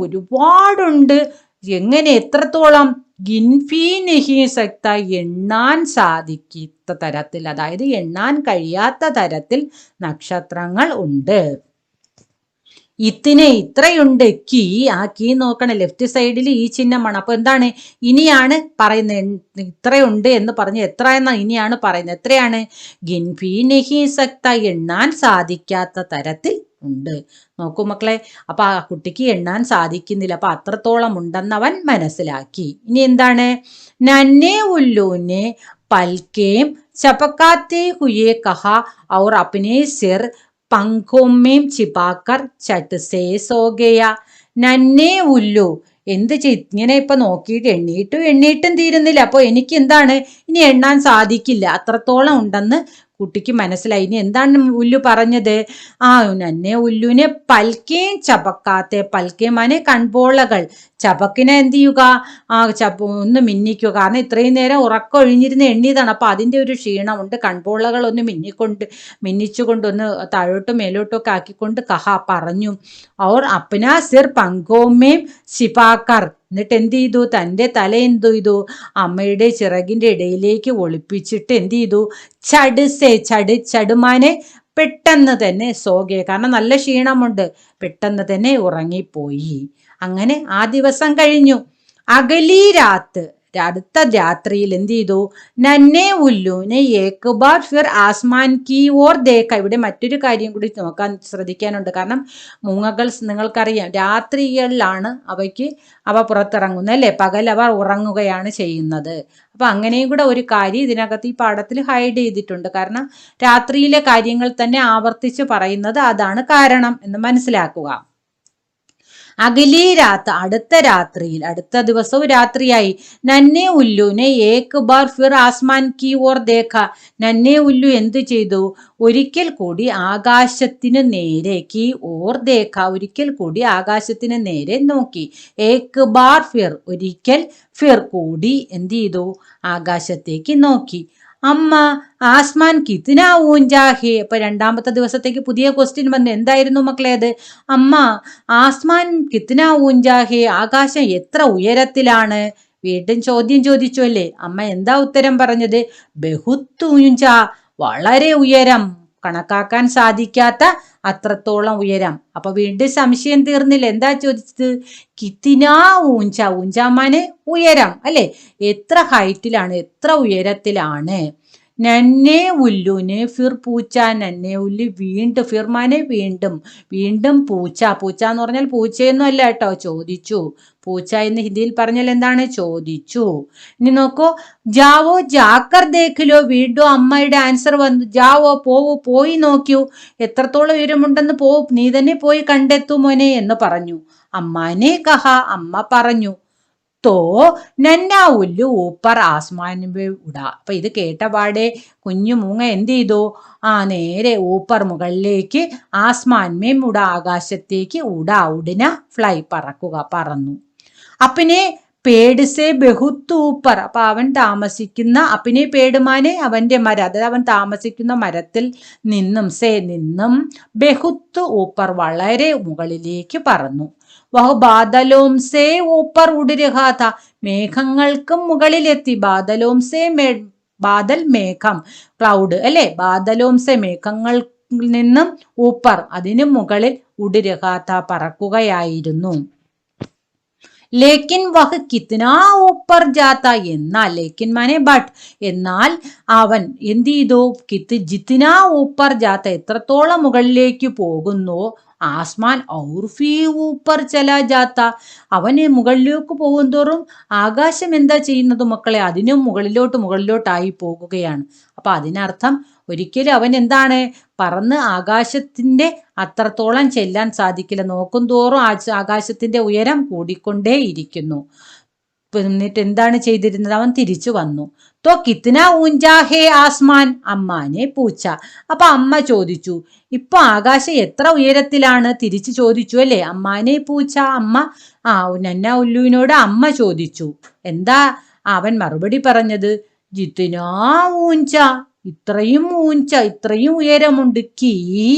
S1: ഒരുപാടുണ്ട്. എങ്ങനെ? എത്രത്തോളം? ഗിൻഫി നഹി സക്ത, എണ്ണാൻ സാധിക്കാത്ത തരത്തിൽ, അതായത് എണ്ണാൻ കഴിയാത്ത തരത്തിൽ നക്ഷത്രങ്ങൾ ഉണ്ട്. ഇത്രയുണ്ട്. കീ, ആ കീ നോക്കണം, ലെഫ്റ്റ് സൈഡിൽ ഈ ചിഹ്നമാണ്. അപ്പൊ എന്താണ്? ഇനിയാണ് പറയുന്നത്. ഇത്രയുണ്ട് എന്ന് പറഞ്ഞ് എത്ര എന്ന ഇനിയാണ് പറയുന്നത്. എത്രയാണ്? ഗിൻഫി നഹി സക്ത, എണ്ണാൻ സാധിക്കാത്ത തരത്തിൽ ഉണ്ട്. നോക്കൂ മക്കളെ, അപ്പൊ ആ കുട്ടിക്ക് എണ്ണാൻ സാധിക്കുന്നില്ല. അപ്പൊ അത്രത്തോളം ഉണ്ടെന്ന് അവൻ മനസ്സിലാക്കി. ഇനി എന്താണ്? നന്നെ ഉല്ലൂനെ പൽക്കേം ചപക്കാത്തെ ഹുയെ കഹാ our അപ്നെ sir പങ്കോമ്മേം ചിപാക്കർ ചട്ട് say so Gaya. നന്നെ ഉല്ലു എന്ത് ഇങ്ങനെ ഇപ്പൊ നോക്കിയിട്ട് എണ്ണീട്ടും തീരുന്നില്ല. അപ്പൊ എനിക്ക് എന്താണ്? ഇനി എണ്ണാൻ സാധിക്കില്ല, അത്രത്തോളം ഉണ്ടെന്ന് കുട്ടിക്ക് മനസ്സിലായി. ഇനി എന്താണ് ഉല്ലു പറഞ്ഞത്? നന്നെ ഉല്ലുവിനെ പൽക്കേം ചപക്കാത്തെ, പൽക്കേ മാനെ കൺപോളകൾ, ചപക്കിനെ എന്ത് ചെയ്യുക? ഒന്ന് മിന്നിക്കുക. കാരണം ഇത്രയും നേരം ഉറക്കൊഴിഞ്ഞിരുന്ന് എണ്ണിയതാണ്. അപ്പൊ അതിന്റെ ഒരു ക്ഷീണമുണ്ട്. കൺപോളകൾ ഒന്ന് മിന്നിച്ചുകൊണ്ടൊന്ന് താഴോട്ടും മേലോട്ടും ഒക്കെ ആക്കിക്കൊണ്ട് കഹ പറഞ്ഞു. അവർ അപ്നാ സിർ പങ്കോമേം ശിപാക്കർ, എന്നിട്ട് എന്ത് ചെയ്തു? തൻ്റെ തല എന്തു ചെയ്തു? അമ്മയുടെ ചിറകിന്റെ ഇടയിലേക്ക് ഒളിപ്പിച്ചിട്ട് എന്ത് ചെയ്തു? ചടുമാനെ പെട്ടെന്ന് തന്നെ സോകെ, കാരണം നല്ല ക്ഷീണമുണ്ട്, പെട്ടെന്ന് തന്നെ ഉറങ്ങിപ്പോയി. അങ്ങനെ ആ ദിവസം കഴിഞ്ഞു. അകലി രാത്ത്, അടുത്ത രാത്രിയിൽ എന്ത് ചെയ്തു? നന്നെ ഉല്ലൂനെ ഏക് bar fir Aasman Ki or ദേഖ. ഇവിടെ മറ്റൊരു കാര്യം കൂടി ശ്രദ്ധിക്കാനുണ്ട്. കാരണം മൂങ്ങകൾ നിങ്ങൾക്കറിയാം രാത്രികളിലാണ് അവ പുറത്തിറങ്ങുന്നത് അല്ലേ? പകൽ അവ ഉറങ്ങുകയാണ് ചെയ്യുന്നത്. അപ്പൊ അങ്ങനെയും കൂടെ ഒരു കാര്യം ഇതിനകത്ത് ഈ പാഠത്തിൽ ഹൈഡ് ചെയ്തിട്ടുണ്ട്. കാരണം രാത്രിയിലെ കാര്യങ്ങൾ തന്നെ ആവർത്തിച്ച് പറയുന്നത് അതാണ് കാരണം എന്ന് മനസ്സിലാക്കുക. അകലി രാത്ത്, അടുത്ത രാത്രിയിൽ, അടുത്ത ദിവസവും രാത്രിയായി. നന്നെ ഉല്ലുനെ ഏക് bar fir Aasman Ki or ദേഖ. നന്നെ ഉല്ലു എന്ത് ചെയ്തു? ഒരിക്കൽ കൂടി ആകാശത്തിന് നേരെ, കി ഓർ ദേഖ, ഒരിക്കൽ കൂടി ആകാശത്തിന് നേരെ നോക്കി. ഏക് ബാർ ഫിർ, ഒരിക്കൽ, ഫിർ കൂടി എന്ത് ചെയ്തു? ആകാശത്തേക്ക് നോക്കി. അമ്മ ആസ്മാൻ കിത്ന ഊഞ്ചാ ഹേ. അപ്പൊ രണ്ടാമത്തെ ദിവസത്തേക്ക് പുതിയ ക്വസ്റ്റ്യൻ വന്നു. എന്തായിരുന്നു മക്കളെ അത്? അമ്മ ആസ്മാൻ കിത്ന ഊഞ്ചാ ഹേ, ആകാശം എത്ര ഉയരത്തിലാണ്? വീണ്ടും ചോദ്യം ചോദിച്ചു അല്ലേ? അമ്മ എന്താ ഉത്തരം പറഞ്ഞത്? ബഹുത്ത് ഊഞ്ചാ, വളരെ ഉയരം, കണക്കാക്കാൻ സാധിക്കാത്ത അത്രത്തോളം ഉയരം. അപ്പൊ വീണ്ടും സംശയം തീർന്നില്ല. എന്താ ചോദിച്ചത്? കിത്തിനാ ഊഞ്ച, ഊഞ്ചാമാന് ഉയരം അല്ലെ? എത്ര ഹൈറ്റിലാണ്, എത്ര ഉയരത്തിലാണ്? നന്നെ ഉല്ലുന് ഫിർ പൂച്ച, നന്നെ ഉല്ലു വീണ്ടും, ഫിർമാനെ വീണ്ടും, വീണ്ടും പൂച്ച. പൂച്ച എന്ന് പറഞ്ഞാൽ പൂച്ചയൊന്നും അല്ല കേട്ടോ, ചോദിച്ചു. പൂച്ച എന്ന് ഹിന്ദിയിൽ പറഞ്ഞാൽ എന്താണ്? ചോദിച്ചു. ഇനി നോക്കൂ, ജാവോ ജാക്കർ ദേഖിലോ. വീണ്ടും അമ്മയുടെ ആൻസർ വന്നു. ജാവോ, പോവൂ, പോയി നോക്കൂ, എത്രത്തോളം ഉയരമുണ്ടെന്ന് നീ തന്നെ പോയി കണ്ടെത്തു മോനെ എന്ന് പറഞ്ഞു. അമ്മാനെ കഹ, അമ്മ പറഞ്ഞു. തോ നന്നാ ഉല്ലു ഊപ്പർ ആസ്മാനിൽ ഉടാ. അപ്പൊ ഇത് കേട്ടപാടെ കുഞ്ഞു മൂങ്ങ എന്ത് ചെയ്തു? നേരെ ഊപ്പർ, മുകളിലേക്ക്, ആസ്മാൻമേം ഉട, ആകാശത്തേക്ക്, ഉടന ഫ്ലൈ, പറന്നു. അപ്പിനെ പേട് സേ ബഹുത്ത് ഊപ്പർ, അപ്പൊ അവൻ താമസിക്കുന്ന, അപ്പിനെ പേടുമാനെ അവന്റെ മരം, അതായത് അവൻ താമസിക്കുന്ന മരത്തിൽ നിന്നും ബഹുത്ത് ഊപ്പർ, വളരെ മുകളിലേക്ക് പറന്നു. വഹു ബാദലോം സേ ഊപ്പർ ഉഡ് രഹാ താ, മേഘങ്ങൾക്കും മുകളിലെത്തി. ബാദലോം സേ ബാദൽ, മേഘം, ക്ലൗഡ് അല്ലെ? ബാദലോം സേ, മേഘങ്ങളിൽ നിന്നും, ഊപ്പർ, അതിനു മുകളിൽ, ഉഡ് രഹാ താ, പറക്കുകയായിരുന്നു. ലേക്കിൻ വഹ് കിത്നാ ഊപ്പർ ജാത്ത, എന്നാൽ ലേക്കിൻ മാനെ ബട്ട്, എന്നാൽ അവൻ എന്ത് ചെയ്തു, ജിത്നാ ഊപ്പർ ജാത്ത, എത്രത്തോളം മുകളിലേക്ക് പോകുന്നു, ആസ്മാൻ ഔർ ഫീ ഊപ്പർ ചല ജാത്ത, അവന് മുകളിലേക്ക് പോകുന്തോറും ആകാശം എന്താ ചെയ്യുന്നത് മക്കളെ, അതിനും മുകളിലോട്ടായി പോകുകയാണ്. അപ്പൊ അതിനർത്ഥം ഒരിക്കലും അവൻ എന്താണ് പറന്ന് ആകാശത്തിന്റെ അത്രത്തോളം ചെല്ലാൻ സാധിക്കില്ല, നോക്കും തോറും ആകാശത്തിന്റെ ഉയരം കൂടിക്കൊണ്ടേ ഇരിക്കുന്നു. എന്നിട്ട് എന്താണ് ചെയ്തിരുന്നത്, അവൻ തിരിച്ചു വന്നു. തോ കിത്ന ഊഞ്ചാ ഹേ ആസ്മാൻ, അമ്മാനെ പൂച്ച. അപ്പൊ അമ്മ ചോദിച്ചു, ഇപ്പൊ ആകാശം എത്ര ഉയരത്തിലാണ്, തിരിച്ചു ചോദിച്ചു അല്ലേ, അമ്മാനെ പൂച്ച. അമ്മ നന്ന ഉല്ലുവിനോട് അമ്മ ചോദിച്ചു. എന്താ അവൻ മറുപടി പറഞ്ഞത്, ജിത്നാ ഊഞ്ച, ഇത്രയും ഉയരമുണ്ട്. കീ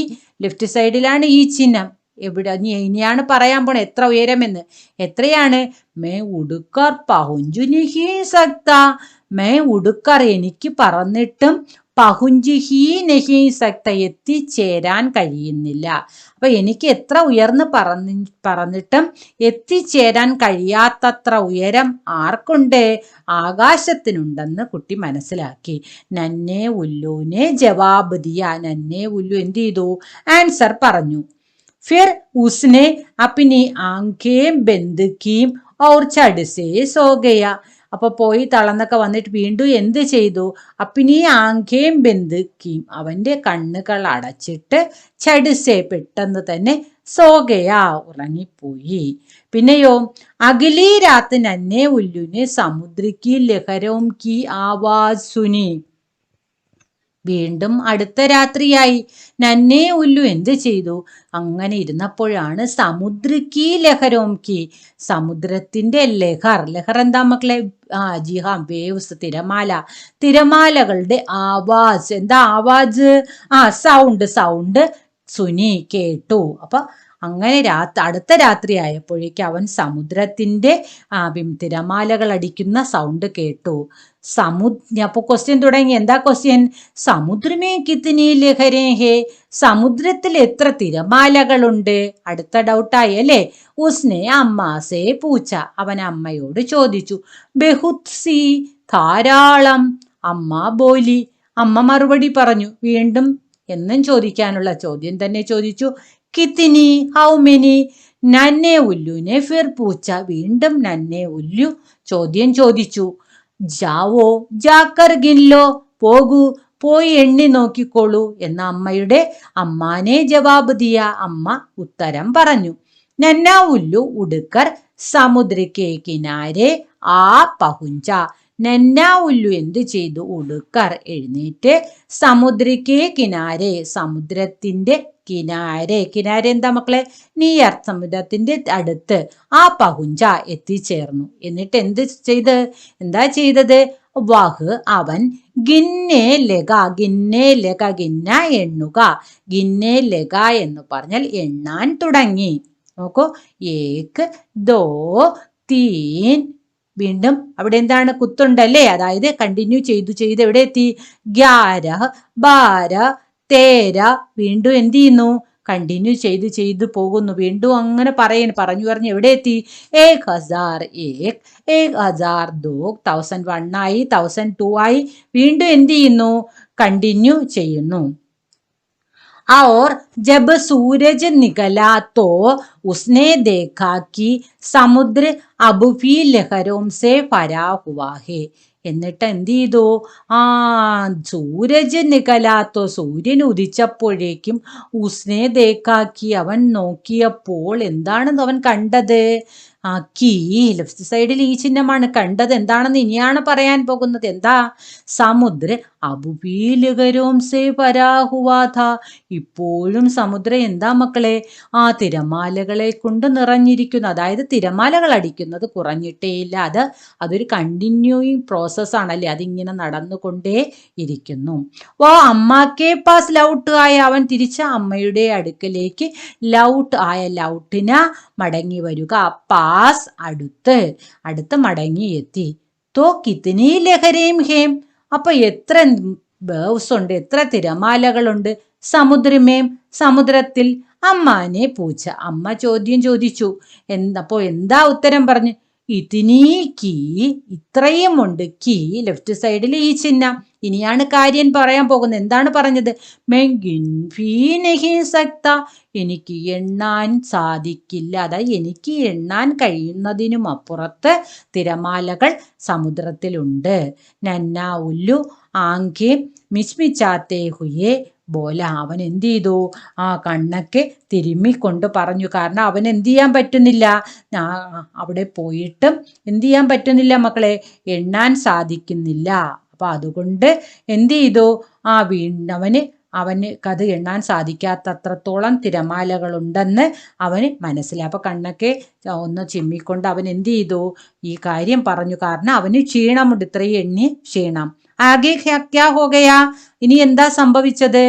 S1: ലെഫ്റ്റ് സൈഡിലാണ് ഈ ചിഹ്നം. എവിടെ ഇനിയാണ് പറയാൻ പോണേ എത്ര ഉയരമെന്ന്. എത്രയാണ്, മേ ഉടുക്കർ പഹുഞ്ചു നിഹി സക്ത, മേ ഉടുക്കർ, എനിക്ക് പറന്നിട്ടും, പഹുഞ്ചു ഹീ നഹി സക്ത, എത്തിച്ചേരാൻ കഴിയുന്നില്ല. അപ്പൊ എനിക്ക് എത്ര ഉയർന്ന് പറന്നിട്ടും എത്തിച്ചേരാൻ കഴിയാത്തത്ര ഉയരം ആർക്കുണ്ട്, ആകാശത്തിനുണ്ടെന്ന് കുട്ടി മനസ്സിലാക്കി. നന്നേ ഉല്ലുവിനെ ജവാബ് ദിയ, നന്നേ ഉല്ലു എന്ത് ചെയ്തു, ആൻസർ പറഞ്ഞു. फिर उसने अपनी आंखें बंद की और झट से सो गया. അപ്പൊ പോയി തളർന്നൊക്കെ വന്നിട്ട് വീണ്ടും എന്ത് ചെയ്തു, അപ്പിനി ആംഖേം ബന്ദ് കീം, അവന്റെ കണ്ണുകൾ അടച്ചിട്ട്, ചടുസേ പെട്ടെന്ന് തന്നെ, സോഗയാ ഉറങ്ങിപ്പോയി. പിന്നെയോ, അഗലി രാത്ത് നന്നേ ഉല്ലുനെ സമുദ്രക്കി ലഹരോം കി ആവാസ് സുനി. വീണ്ടും അടുത്ത രാത്രിയായി. നന്നേ ഉല്ലു എന്ത് ചെയ്തു, അങ്ങനെ ഇരുന്നപ്പോഴാണ് സമുദ്രക്കി ലഹരോം കി, സമുദ്രത്തിന്റെ ലഹർ എന്താ മക്കളെ, ജിഹാം വേവ്സ്, തിരമാലകളുടെ ആവാസ്, എന്താ ആവാസ്, സൗണ്ട് സുനി കേട്ടു. അപ്പൊ അങ്ങനെ അടുത്ത രാത്രി ആയപ്പോഴേക്ക് അവൻ സമുദ്രത്തിന്റെ തിരമാലകൾ അടിക്കുന്ന സൗണ്ട് കേട്ടു. അപ്പൊ ക്വസ്റ്റ്യൻ തുടങ്ങി. എന്താ ക്വസ്റ്റ്യൻ, സമുദ്രമേ കിത്നി ലഹരേ ഹേ, സമുദ്രത്തിൽ എത്ര തിരമാലകളുണ്ട്. അടുത്ത ഡൗട്ടായി അല്ലേ. ഉസ്നെ അമ്മാസേ പൂച്ച, അവൻ അമ്മയോട് ചോദിച്ചു. ബഹുത് സി, ധാരാളം. അമ്മ ബോലി, അമ്മ മറുപടി പറഞ്ഞു. വീണ്ടും എന്നും ചോദിക്കാനുള്ള ചോദ്യം തന്നെ ചോദിച്ചു. കിത്തിനി, ഹൗ മെനി. നന്നേ ഉല്ലുനെ ഫിർ പൂച്ച, വീണ്ടും നന്നേ ഉല്ലു ചോദ്യം ചോദിച്ചു. ജാവോ ജാക്കർ ഗിൻലോ, പോകൂ പോയി എണ്ണി നോക്കിക്കോളൂ എന്ന അമ്മാനെ ജവാബ് ദിയ, അമ്മ ഉത്തരം പറഞ്ഞു. നന്ന ഉല്ലു ഉടുക്കർ സമുദ്രക്കെ കിനാരെ ആ പഹുഞ്ച, നന്ന ഉല്ലു എന്ത് ചെയ്തു, ഉടുക്കർ എഴുന്നേറ്റ്, സമുദ്രക്കെ കിനാരെ, സമുദ്രത്തിന്റെ കിനാരെ എന്താ മക്കളെ, നിയർ, സമുദ്രത്തിന്റെ അടുത്ത്, ആ പഹുഞ്ച എത്തിച്ചേർന്നു. എന്നിട്ട് എന്താ ചെയ്തത്, വഹ് അവൻ, ഗിന്നെ ലഗ, ഗിന്ന എണ്ണുക, ഗിന്നെ ലഗ എന്ന് പറഞ്ഞാൽ എണ്ണാൻ തുടങ്ങി. നോക്കൂ, ഏക് ദോ തീൻ, വീണ്ടും അവിടെ എന്താണ്, കുത്തുണ്ടല്ലേ, അതായത് കണ്ടിന്യൂ ചെയ്ത് എവിടെ എത്തി, 11 12 13, വീണ്ടും എന്ത് ചെയ്യുന്നു, കണ്ടിന്യൂ ചെയ്ത് പോകുന്നു. വീണ്ടും അങ്ങനെ പറഞ്ഞു എവിടെ എത്തി, 1001, 1002, 1001 ആയി, 1002 ആയി, വീണ്ടും എന്ത് ചെയ്യുന്നു, കണ്ടിന്യൂ ചെയ്യുന്നു. और जब सूरज निकला तो उसने देखा कि समुद्र अब भी लहरों से भरा हुआ है. എന്നിട്ട് എന്ത് ചെയ്തു, സൂരജ് നികലാത്തോ, സൂര്യൻ ഉദിച്ചപ്പോഴേക്കും, ഉസ്നെ ദേക്കാക്കി, അവൻ നോക്കിയപ്പോൾ എന്താണ് അവൻ കണ്ടത്, കീ ലെഫ്റ്റ് സൈഡിൽ ഈ ചിഹ്നമാണ്, കണ്ടത് എന്താണെന്ന് ഇനിയാണ് പറയാൻ പോകുന്നത്. എന്താ, സമുദ്ര അബുബീലകരോം സേ പരാഹുവാഥ, ഇപ്പോഴും സമുദ്രം എന്താ മക്കളെ, തിരമാലകളെ കൊണ്ട് നിറഞ്ഞിരിക്കുന്നു. അതായത് തിരമാലകൾ അടിക്കുന്നത് കുറഞ്ഞിട്ടേയില്ല, അതൊരു കണ്ടിന്യൂയിങ് പ്രോസസ് ആണല്ലേ, അതിങ്ങനെ നടന്നുകൊണ്ടേ ഇരിക്കുന്നു. ഓ അമ്മാക്കെ പാസ് ലൗട്ട് ആയ, അവൻ തിരിച്ച അമ്മയുടെ അടുക്കലേക്ക് ലൗട്ടിന മടങ്ങി വരിക, പാസ് അടുത്ത് മടങ്ങി എത്തി. തോ കിത്നി ലഹരേം ഹേം, അപ്പൊ എത്ര വേവ്സ് ഉണ്ട്, എത്ര തിരമാലകളുണ്ട്, സമുദ്രമേം സമുദ്രത്തിൽ, അമ്മാനെ പൂച്ച. അമ്മ ചോദ്യം ചോദിച്ചു. അപ്പോ എന്താ ഉത്തരം പറഞ്ഞു? ഇതിനീ കീ, ഇത്രയും ഉണ്ട്. കീ ലെഫ്റ്റ് സൈഡിൽ ഈ ചിഹ്നം. ഇനിയാണ് കാര്യം പറയാൻ പോകുന്നത്. എന്താണ് പറഞ്ഞത്? മെങ്കിൻ ഫീ നഹി സക്ത, എനിക്ക് എണ്ണാൻ സാധിക്കില്ല. അതായത് എനിക്ക് എണ്ണാൻ കഴിയുന്നതിനും അപ്പുറത്ത് തിരമാലകൾ സമുദ്രത്തിലുണ്ട്. നന്ന ഉല്ലു ആങ്കെ മിച്മിച്ചാത്തേ ഹുയേ ബോല. അവൻ എന്ത് ചെയ്തു? ആ കണ്ണൊക്കെ തിരുമ്മിക്കൊണ്ട് പറഞ്ഞു. കാരണം അവൻ എന്ത് ചെയ്യാൻ പറ്റുന്നില്ല, അവിടെ പോയിട്ടും എന്ത് ചെയ്യാൻ പറ്റുന്നില്ല മക്കളെ, എണ്ണാൻ സാധിക്കുന്നില്ല. അപ്പൊ അതുകൊണ്ട് എന്ത് ചെയ്തു? അവന് അത് എണ്ണാൻ സാധിക്കാത്തത്രത്തോളം തിരമാലകളുണ്ടെന്ന് അവന് മനസ്സിലായി. അപ്പൊ കണ്ണൊക്കെ ഒന്ന് ചിമ്മിക്കൊണ്ട് അവൻ എന്ത് ചെയ്തു? ഈ കാര്യം പറഞ്ഞു. കാരണം അവന് ക്ഷീണമുണ്ട്, ഇത്രയും എണ്ണി ക്ഷീണം. ആകെ ക്യാ ഹോ ഗയാ, ഇനി എന്താ സംഭവിച്ചത്?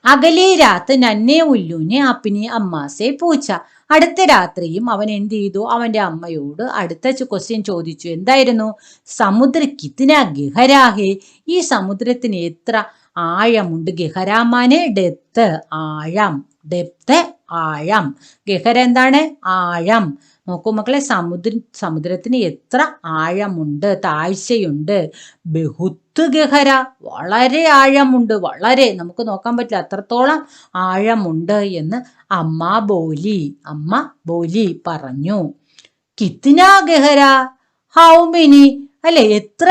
S1: അകലേ രാത്ത് നന്നേ ഉല്ലൂനെ അപ്പിനി അമ്മാസെ പൂച്ച. അടുത്ത രാത്രിയും അവൻ എന്ത് ചെയ്തു? അവന്റെ അമ്മയോട് അടുത്ത ക്വസ്റ്റ്യൻ ചോദിച്ചു. എന്തായിരുന്നു? സമുദ്ര കിത്തിന ഗഹരാഹേ, ഈ സമുദ്രത്തിന് എത്ര ആഴമുണ്ട്? ഗഹരാമാനെ ഡെപ്ത്, ആഴം. ഡെപ്ത് ആഴം. ഗഹര എന്താണ്? ആഴം. നോക്കൂ മക്കളെ, സമുദ്രത്തിന് എത്ര ആഴമുണ്ട്, താഴ്ചയുണ്ട്? ബഹുത്ത് ഗഹര, വളരെ ആഴമുണ്ട്. വളരെ, നമുക്ക് നോക്കാൻ പറ്റില്ല, അത്രത്തോളം ആഴമുണ്ട് എന്ന് അമ്മ ബോലി പറഞ്ഞു. കിത്തിന ഗഹര, ഹൗ മെനി, അല്ലെ, എത്ര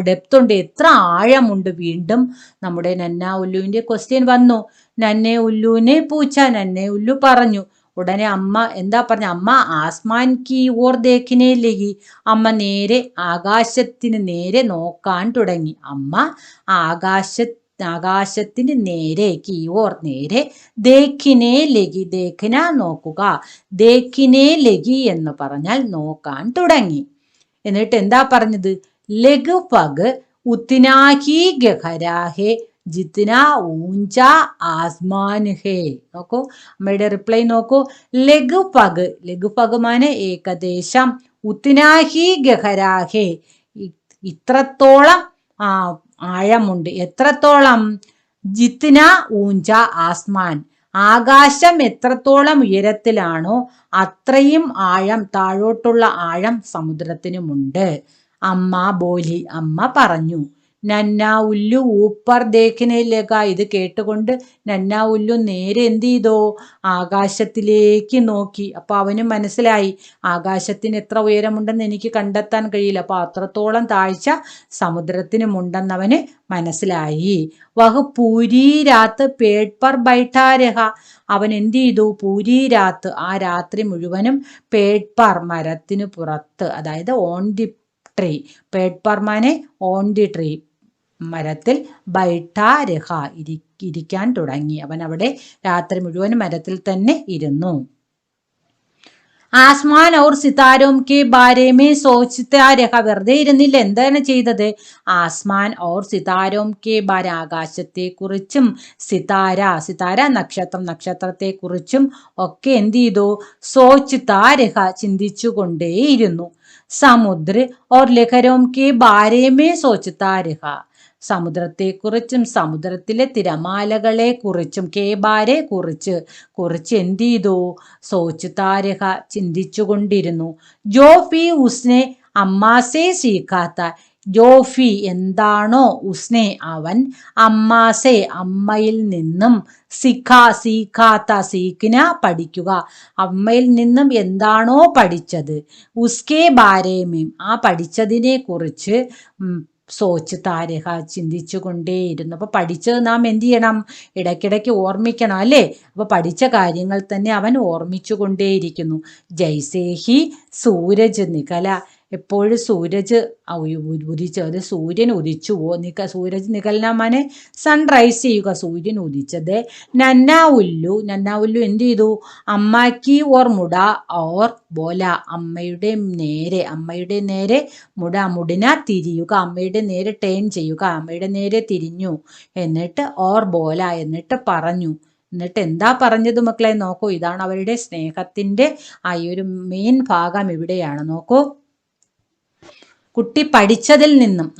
S1: ഡെപ്ത് ഉണ്ട്, എത്ര ആഴമുണ്ട്? വീണ്ടും നമ്മുടെ നന്ന ഉല്ലുവിന്റെ ക്വസ്റ്റ്യൻ വന്നു. നന്നെ ഉല്ലുവിനെ പൂച്ച, നന്നെ ഉല്ലു പറഞ്ഞു. ഉടനെ അമ്മ എന്താ പറഞ്ഞ? അമ്മ ആസ്മാൻ കി ഓർ ദേഖിനെ ലഗി, അമ്മ നേരെ ആകാശത്തിന് നേരെ നോക്കാൻ തുടങ്ങി. അമ്മ ആകാശത്തിന് നേരെ, കി ഓർ നേരെ, ദേഖിനെ ലഗി, ദേഖിന നോക്കുക, ദേഖിനെ ലഗി എന്ന് പറഞ്ഞാൽ നോക്കാൻ തുടങ്ങി. എന്നിട്ട് എന്താ പറഞ്ഞത്? ലഘു പഗ് ഉത്തിനാഹി ഗഹരാഹേ ജിത്തിന ഊഞ്ച ആസ്മാൻ ഹേ. നോക്കൂ, അമ്മയുടെ റിപ്ലൈ നോക്കൂ. ലഘുപഗ് മാനെ ഏകദേശം, ഉത്തിനാഹി ഗഹരാഹേ, ഇത്രത്തോളം ആഴമുണ്ട്. എത്രത്തോളം? ജിത്തിന ഊഞ്ച ആസ്മാൻ, ആകാശം എത്രത്തോളം ഉയരത്തിലാണോ അത്രയും ആഴം, താഴോട്ടുള്ള ആഴം സമുദ്രത്തിനുമുണ്ട്. അമ്മ പറഞ്ഞു. നന്ന ഉല്ലു ഊപ്പർ ദേഖിനെ ലഗ, ഇത് കേട്ടുകൊണ്ട് നന്ന ഉല്ലു നേരെ എന്ത് ചെയ്തോ? ആകാശത്തിലേക്ക് നോക്കി. അപ്പൊ അവന് മനസ്സിലായി, ആകാശത്തിന് എത്ര ഉയരമുണ്ടെന്ന് എനിക്ക് കണ്ടെത്താൻ കഴിയില്ല, അപ്പൊ അത്രത്തോളം താഴ്ച സമുദ്രത്തിനുമുണ്ടെന്നവന് മനസ്സിലായി. വഹ് പൂരി രാത്ത് പേട് പർ ബൈഠാ രഹ, അവൻ എന്ത് ചെയ്തു? പൂരി രാത്ത്, ആ രാത്രി മുഴുവനും പേട് പർ, മരത്തിനു പുറത്ത്, അതായത് on the tree. Ped per Mane on the tree, മരത്തിൽ. ബൈഠാ രഹ, ഇരിക്കാൻ തുടങ്ങി. അവൻ അവിടെ രാത്രി മുഴുവൻ മരത്തിൽ തന്നെ ഇരുന്നു. ആസ്മാൻ ഔർ സിതാരോം കെ ബാരേമേ സോച്താ രഹ, വെറുതെ ഇരുന്നില്ല, എന്താണ് ചെയ്തത്? ആസ്മാൻ ഔർ സിതാരോം കെ ബാര, ആകാശത്തെ കുറിച്ചും സിതാര നക്ഷത്രം, നക്ഷത്രത്തെ കുറിച്ചും ഒക്കെ എന്ത് ചെയ്തു? സോച്താ രഹ, ചിന്തിച്ചു കൊണ്ടേയിരുന്നു. സമുദ്ര ഔർ ലഹരോം കെ ബാരേമേ സോച്താ രഹ, സമുദ്രത്തെക്കുറിച്ചും സമുദ്രത്തിലെ തിരമാലകളെ കുറിച്ചും, കേബാരെ കുറിച്ച് എന്ത് ചെയ്തു? സോച്താ രഹ, ചിന്തിച്ചുകൊണ്ടിരുന്നു. ജോഫി ഉസ്നെ അമ്മാസെ സീഖാത്ത, ജോഫി എന്താണോ, ഉസ്നെ അവൻ, അമ്മാസെ അമ്മയിൽ നിന്നും, സീഖാത്ത സീഖിന പഠിക്കുക, അമ്മയിൽ നിന്നും എന്താണോ പഠിച്ചത്, ഉസ്കെ ബാരേമേം ആ പഠിച്ചതിനെ കുറിച്ച്, സോച്താ രഹ ചിന്തിച്ചു കൊണ്ടേയിരുന്നു. അപ്പൊ പഠിച്ചത് നാം എന്ത് ചെയ്യണം? ഇടയ്ക്കിടയ്ക്ക് ഓർമ്മിക്കണം, അല്ലേ? അപ്പൊ പഠിച്ച കാര്യങ്ങൾ തന്നെ അവൻ ഓർമ്മിച്ചു കൊണ്ടേയിരിക്കുന്നു. ജൈസേഹി സൂരജ് നികല, എപ്പോഴും സൂരജ് ഉദിച്ചു, അത് സൂര്യൻ ഉദിച്ചു സൂരജ് നികൽന മാനെ സൺറൈസ് ചെയ്യുക, സൂര്യൻ ഉദിച്ചത്. നന്ന ഉല്ലു എന്ത് ചെയ്തു? അമ്മാക്കി ഓർ മുട ഓർ ബോല, അമ്മയുടെ നേരെ മുടിന തിരിയുക, അമ്മയുടെ നേരെ ടേൺ ചെയ്യുക, അമ്മയുടെ നേരെ തിരിഞ്ഞു. എന്നിട്ട് ഓർ ബോല, എന്നിട്ട് പറഞ്ഞു. എന്നിട്ട് എന്താ പറഞ്ഞത് മക്കളെ? നോക്കൂ, ഇതാണ് അവരുടെ സ്നേഹത്തിന്റെ ആ ഒരു മെയിൻ ഭാഗം ഇവിടെയാണ്. നോക്കൂ, കുട്ടി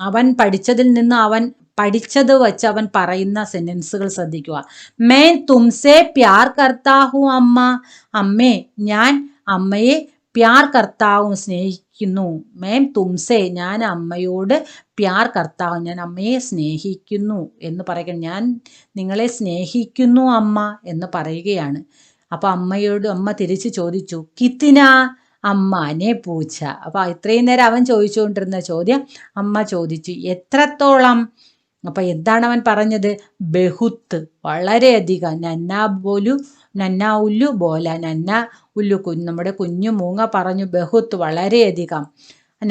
S1: അവൻ പഠിച്ചതിൽ നിന്ന് അവൻ പഠിച്ചത് വെച്ച് അവൻ പറയുന്ന സെന്റൻസുകൾ ശ്രദ്ധിക്കുക. मैं तुमसे प्यार करता हूँ അമ്മ. അമ്മേ, ഞാൻ അമ്മയെ പ്യാർ കർത്താവും സ്നേഹിക്കുന്നു. മേം തുംസെ, ഞാൻ അമ്മയോട് പ്യാർ കർത്താവും, ഞാൻ അമ്മയെ സ്നേഹിക്കുന്നു എന്ന് പറയുകയാണ്. ഞാൻ നിങ്ങളെ സ്നേഹിക്കുന്നു അമ്മ എന്ന് പറയുകയാണ്. അപ്പൊ അമ്മയോട് അമ്മ തിരിച്ചു ചോദിച്ചു, കിത്തിന അമ്മാനെ പൂച്ച. അപ്പൊ ഇത്രയും നേരം അവൻ ചോദിച്ചുകൊണ്ടിരുന്ന ചോദ്യം അമ്മ ചോദിച്ചു, എത്രത്തോളം. അപ്പൊ എന്താണ് അവൻ പറഞ്ഞത്? ബഹുത്ത്, വളരെയധികം. നന്ന ഉല്ലു ബോല, നന്ന ഉല്ലു നമ്മുടെ കുഞ്ഞു മൂങ്ങ പറഞ്ഞു ബഹുത്ത്, വളരെയധികം.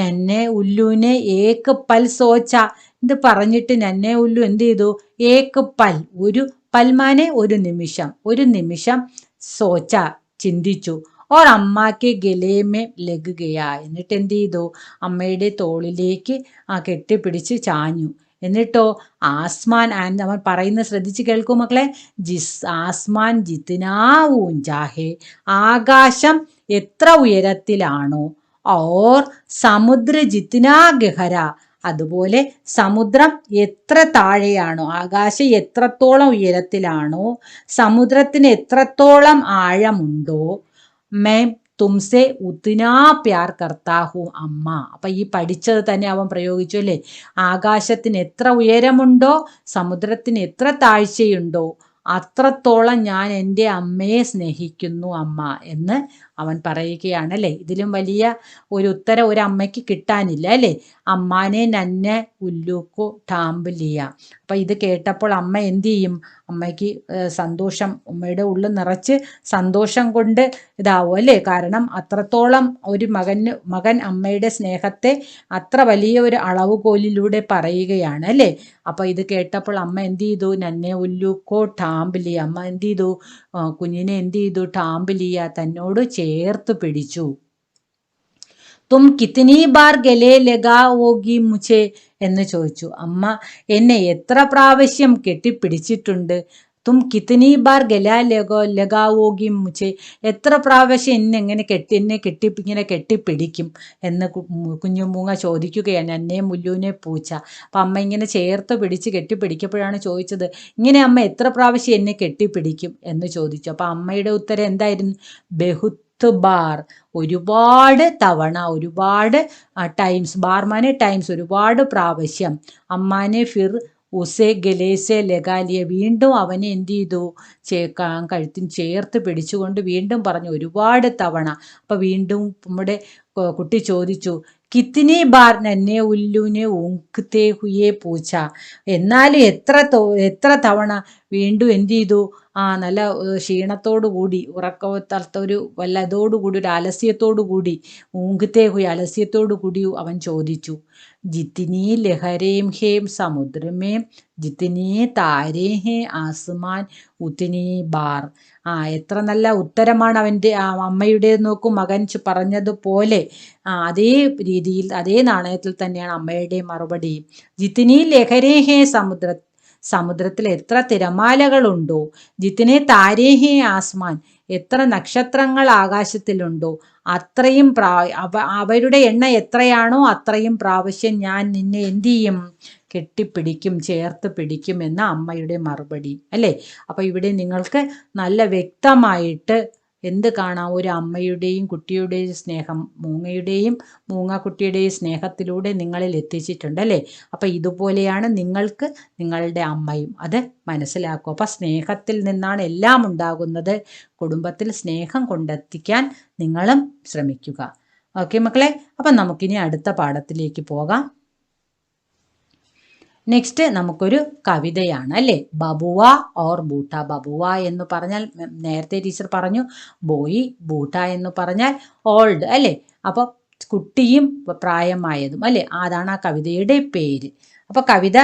S1: നന്നെ ഉല്ലുവിനെ ഏക്ക് പൽ സോച്ച, ഇത് പറഞ്ഞിട്ട് നന്നെ ഉല്ലു എന്ത് ചെയ്തു? ഏക്ക് പൽ, ഒരു പൽമാനെ ഒരു നിമിഷം സോച്ച, ചിന്തിച്ചു. ഓർ അമ്മാക്ക് ഗലേമേ ലഗുകയാ, എന്നിട്ട് എന്ത് ചെയ്തു? അമ്മയുടെ തോളിലേക്ക് കെട്ടിപ്പിടിച്ച് ചാഞ്ഞു. എന്നിട്ടോ ആസ്മാൻ, അവൻ പറയുന്നത് ശ്രദ്ധിച്ച് കേൾക്കൂ മക്കളെ. ആസ്മാൻ ജിത്തിനാ ഊഞ്ചാഹേ, ആകാശം എത്ര ഉയരത്തിലാണോ, ഓർ സമുദ്ര ജിത്തിനാ ഗഹര, അതുപോലെ സമുദ്രം എത്ര താഴെയാണോ, ആകാശം എത്രത്തോളം ഉയരത്തിലാണോ, സമുദ്രത്തിന് എത്രത്തോളം ആഴമുണ്ടോ, मैं തുംസെ ഉത്തിനാ പ്യാർ കർത്താഹു അമ്മ. അപ്പൊ ഈ പഠിച്ചത് തന്നെ അവൻ പ്രയോഗിച്ചു അല്ലേ. ആകാശത്തിന് എത്ര ഉയരമുണ്ടോ, സമുദ്രത്തിന് എത്ര താഴ്ചയുണ്ടോ, അത്രത്തോളം ഞാൻ എൻ്റെ അമ്മയെ സ്നേഹിക്കുന്നു അമ്മ എന്ന് അവൻ പറയുകയാണ് അല്ലേ. ഇതിലും വലിയ ഒരു ഉത്തരം ഒരു അമ്മയ്ക്ക് കിട്ടാനില്ല അല്ലേ. അമ്മാനെ നന്നെ ഉല്ലൂക്കോ ടാമ്പിലിയ. അപ്പൊ ഇത് കേട്ടപ്പോൾ അമ്മ എന്ത് ചെയ്യും? അമ്മയ്ക്ക് സന്തോഷം, അമ്മയുടെ ഉള്ളിൽ നിറച്ച് സന്തോഷം കൊണ്ട് ഇതാവും അല്ലേ. കാരണം അത്രത്തോളം ഒരു മകൻ അമ്മയുടെ സ്നേഹത്തെ അത്ര വലിയ ഒരു അളവുകോലിലൂടെ പറയുകയാണ് അല്ലേ. അപ്പൊ ഇത് കേട്ടപ്പോൾ അമ്മ എന്ത് ചെയ്തു? നന്നെ ഉല്ലൂക്കോ ടാമ്പിലിയ, അമ്മ എന്ത് ചെയ്തു? കുഞ്ഞിനെ എന്ത് ചെയ്തു? ടാമ്പിലിയ, തന്നോട് ചേർത്ത് പിടിച്ചു. തും കിത്തനി ബാർ ഗലേ ലഗാവോഗി മുझे എന്ന് ചോദിച്ചു. അമ്മ എന്നെ എത്ര പ്രാവശ്യം കെട്ടിപ്പിടിച്ചിട്ടുണ്ട്? തും കിത്തനി ബാർ ലഗാവോഗി മുझे, എത്ര പ്രാവശ്യം എന്നെ കെട്ടിപ്പിടിക്കും എന്ന് കുഞ്ഞുമൂങ്ങ ചോദിക്കുകയാണ്. എന്നെ മുല്ലുവിനെ പൂച്ച. അപ്പം അമ്മ ഇങ്ങനെ ചേർത്ത് പിടിച്ച് കെട്ടിപ്പിടിക്കപ്പോഴാണ് ചോദിച്ചത്, ഇങ്ങനെ അമ്മ എത്ര പ്രാവശ്യം എന്നെ കെട്ടിപ്പിടിക്കും എന്ന് ചോദിച്ചു. അപ്പം അമ്മയുടെ ഉത്തരം എന്തായിരുന്നു? ബഹുത്ത് ബാർ, ഒരുപാട് തവണ, ഒരുപാട് ടൈംസ്. ബാർമാനെ ടൈംസ്, ഒരുപാട് പ്രാവശ്യം. അമ്മാനെ ഫിർ ഉസേ ഗലേസെ ലഗാലിയ, വീണ്ടും അവനെ എന്ത് ചെയ്തു? കഴുത്തിന് ചേർത്ത് പിടിച്ചുകൊണ്ട് വീണ്ടും പറഞ്ഞു, ഒരുപാട് തവണ. അപ്പൊ വീണ്ടും നമ്മുടെ കുട്ടി ചോദിച്ചു, കിത്തിനി ബാർ നന്നെ ഉല്ലുവിനെ ഊങ്കത്തെ ഹുയേ പൂച്ച, എന്നാലും എത്ര തവണ വീണ്ടും എന്ത് ചെയ്തു? നല്ല ക്ഷീണത്തോടു കൂടി, ഉറക്കത്തൊരു വല്ലതോടുകൂടി, ഒരു അലസ്യത്തോടു കൂടി, ഊങ്കത്തെ ഹുയ, അലസ്യത്തോടു കൂടി അവൻ ചോദിച്ചു. ജിത്തിനി ലഹരേം ഹേം സമുദ്രമേം, ജിത്തിനി താരേ ഹേ ആസ്മാൻ, ഉത്തിനി ബാർ. എത്ര നല്ല ഉത്തരമാണ് അവൻ്റെ അമ്മയുടെ. നോക്കൂ, മകൻ പറഞ്ഞതുപോലെ അതേ രീതിയിൽ, അതേ നാണയത്തിൽ തന്നെയാണ് അമ്മയുടെ മറുപടി. ജിത്തിനി ലഹരേ ഹേ സമുദ്രത്തിൽ എത്ര തിരമാലകളുണ്ടോ, ജിത്തിനെ താരേഹേ ആസ്മാൻ, എത്ര നക്ഷത്രങ്ങൾ ആകാശത്തിലുണ്ടോ, അത്രയും അവരുടെ എണ്ണ എത്രയാണോ അത്രയും പ്രാവശ്യം ഞാൻ നിന്നെ എന്ത് ചെയ്യും? കെട്ടിപ്പിടിക്കും, ചേർത്ത് പിടിക്കും എന്ന അമ്മയുടെ മറുപടി അല്ലേ. അപ്പൊ ഇവിടെ നിങ്ങൾക്ക് നല്ല വ്യക്തമായിട്ട് എന്ത് കാണാം? ഒരു അമ്മയുടെയും കുട്ടിയുടെയും സ്നേഹം, മൂങ്ങക്കുട്ടിയുടെയും സ്നേഹത്തിലൂടെ നിങ്ങളിൽ എത്തിച്ചിട്ടുണ്ട് അല്ലേ. അപ്പൊ ഇതുപോലെയാണ് നിങ്ങൾക്ക് നിങ്ങളുടെ അമ്മയും, അത് മനസ്സിലാക്കുക. അപ്പൊ സ്നേഹത്തിൽ നിന്നാണ് എല്ലാം ഉണ്ടാകുന്നത്. കുടുംബത്തിൽ സ്നേഹം കൊണ്ടെത്തിക്കാൻ നിങ്ങളും ശ്രമിക്കുക. ഓക്കെ മക്കളെ, അപ്പം നമുക്കിനി അടുത്ത പാഠത്തിലേക്ക് പോകാം. നെക്സ്റ്റ് നമുക്കൊരു കവിതയാണ് അല്ലേ. ബബുവ ഓർ ബൂട്ട. ബബുവ എന്ന് പറഞ്ഞാൽ നേരത്തെ ടീച്ചർ പറഞ്ഞു ബോയ്, ബൂട്ട എന്ന് പറഞ്ഞാൽ ഓൾഡ് അല്ലേ. അപ്പോൾ കുട്ടിയും പ്രായമായതും അല്ലേ, അതാണ് ആ കവിതയുടെ പേര്. അപ്പോൾ കവിത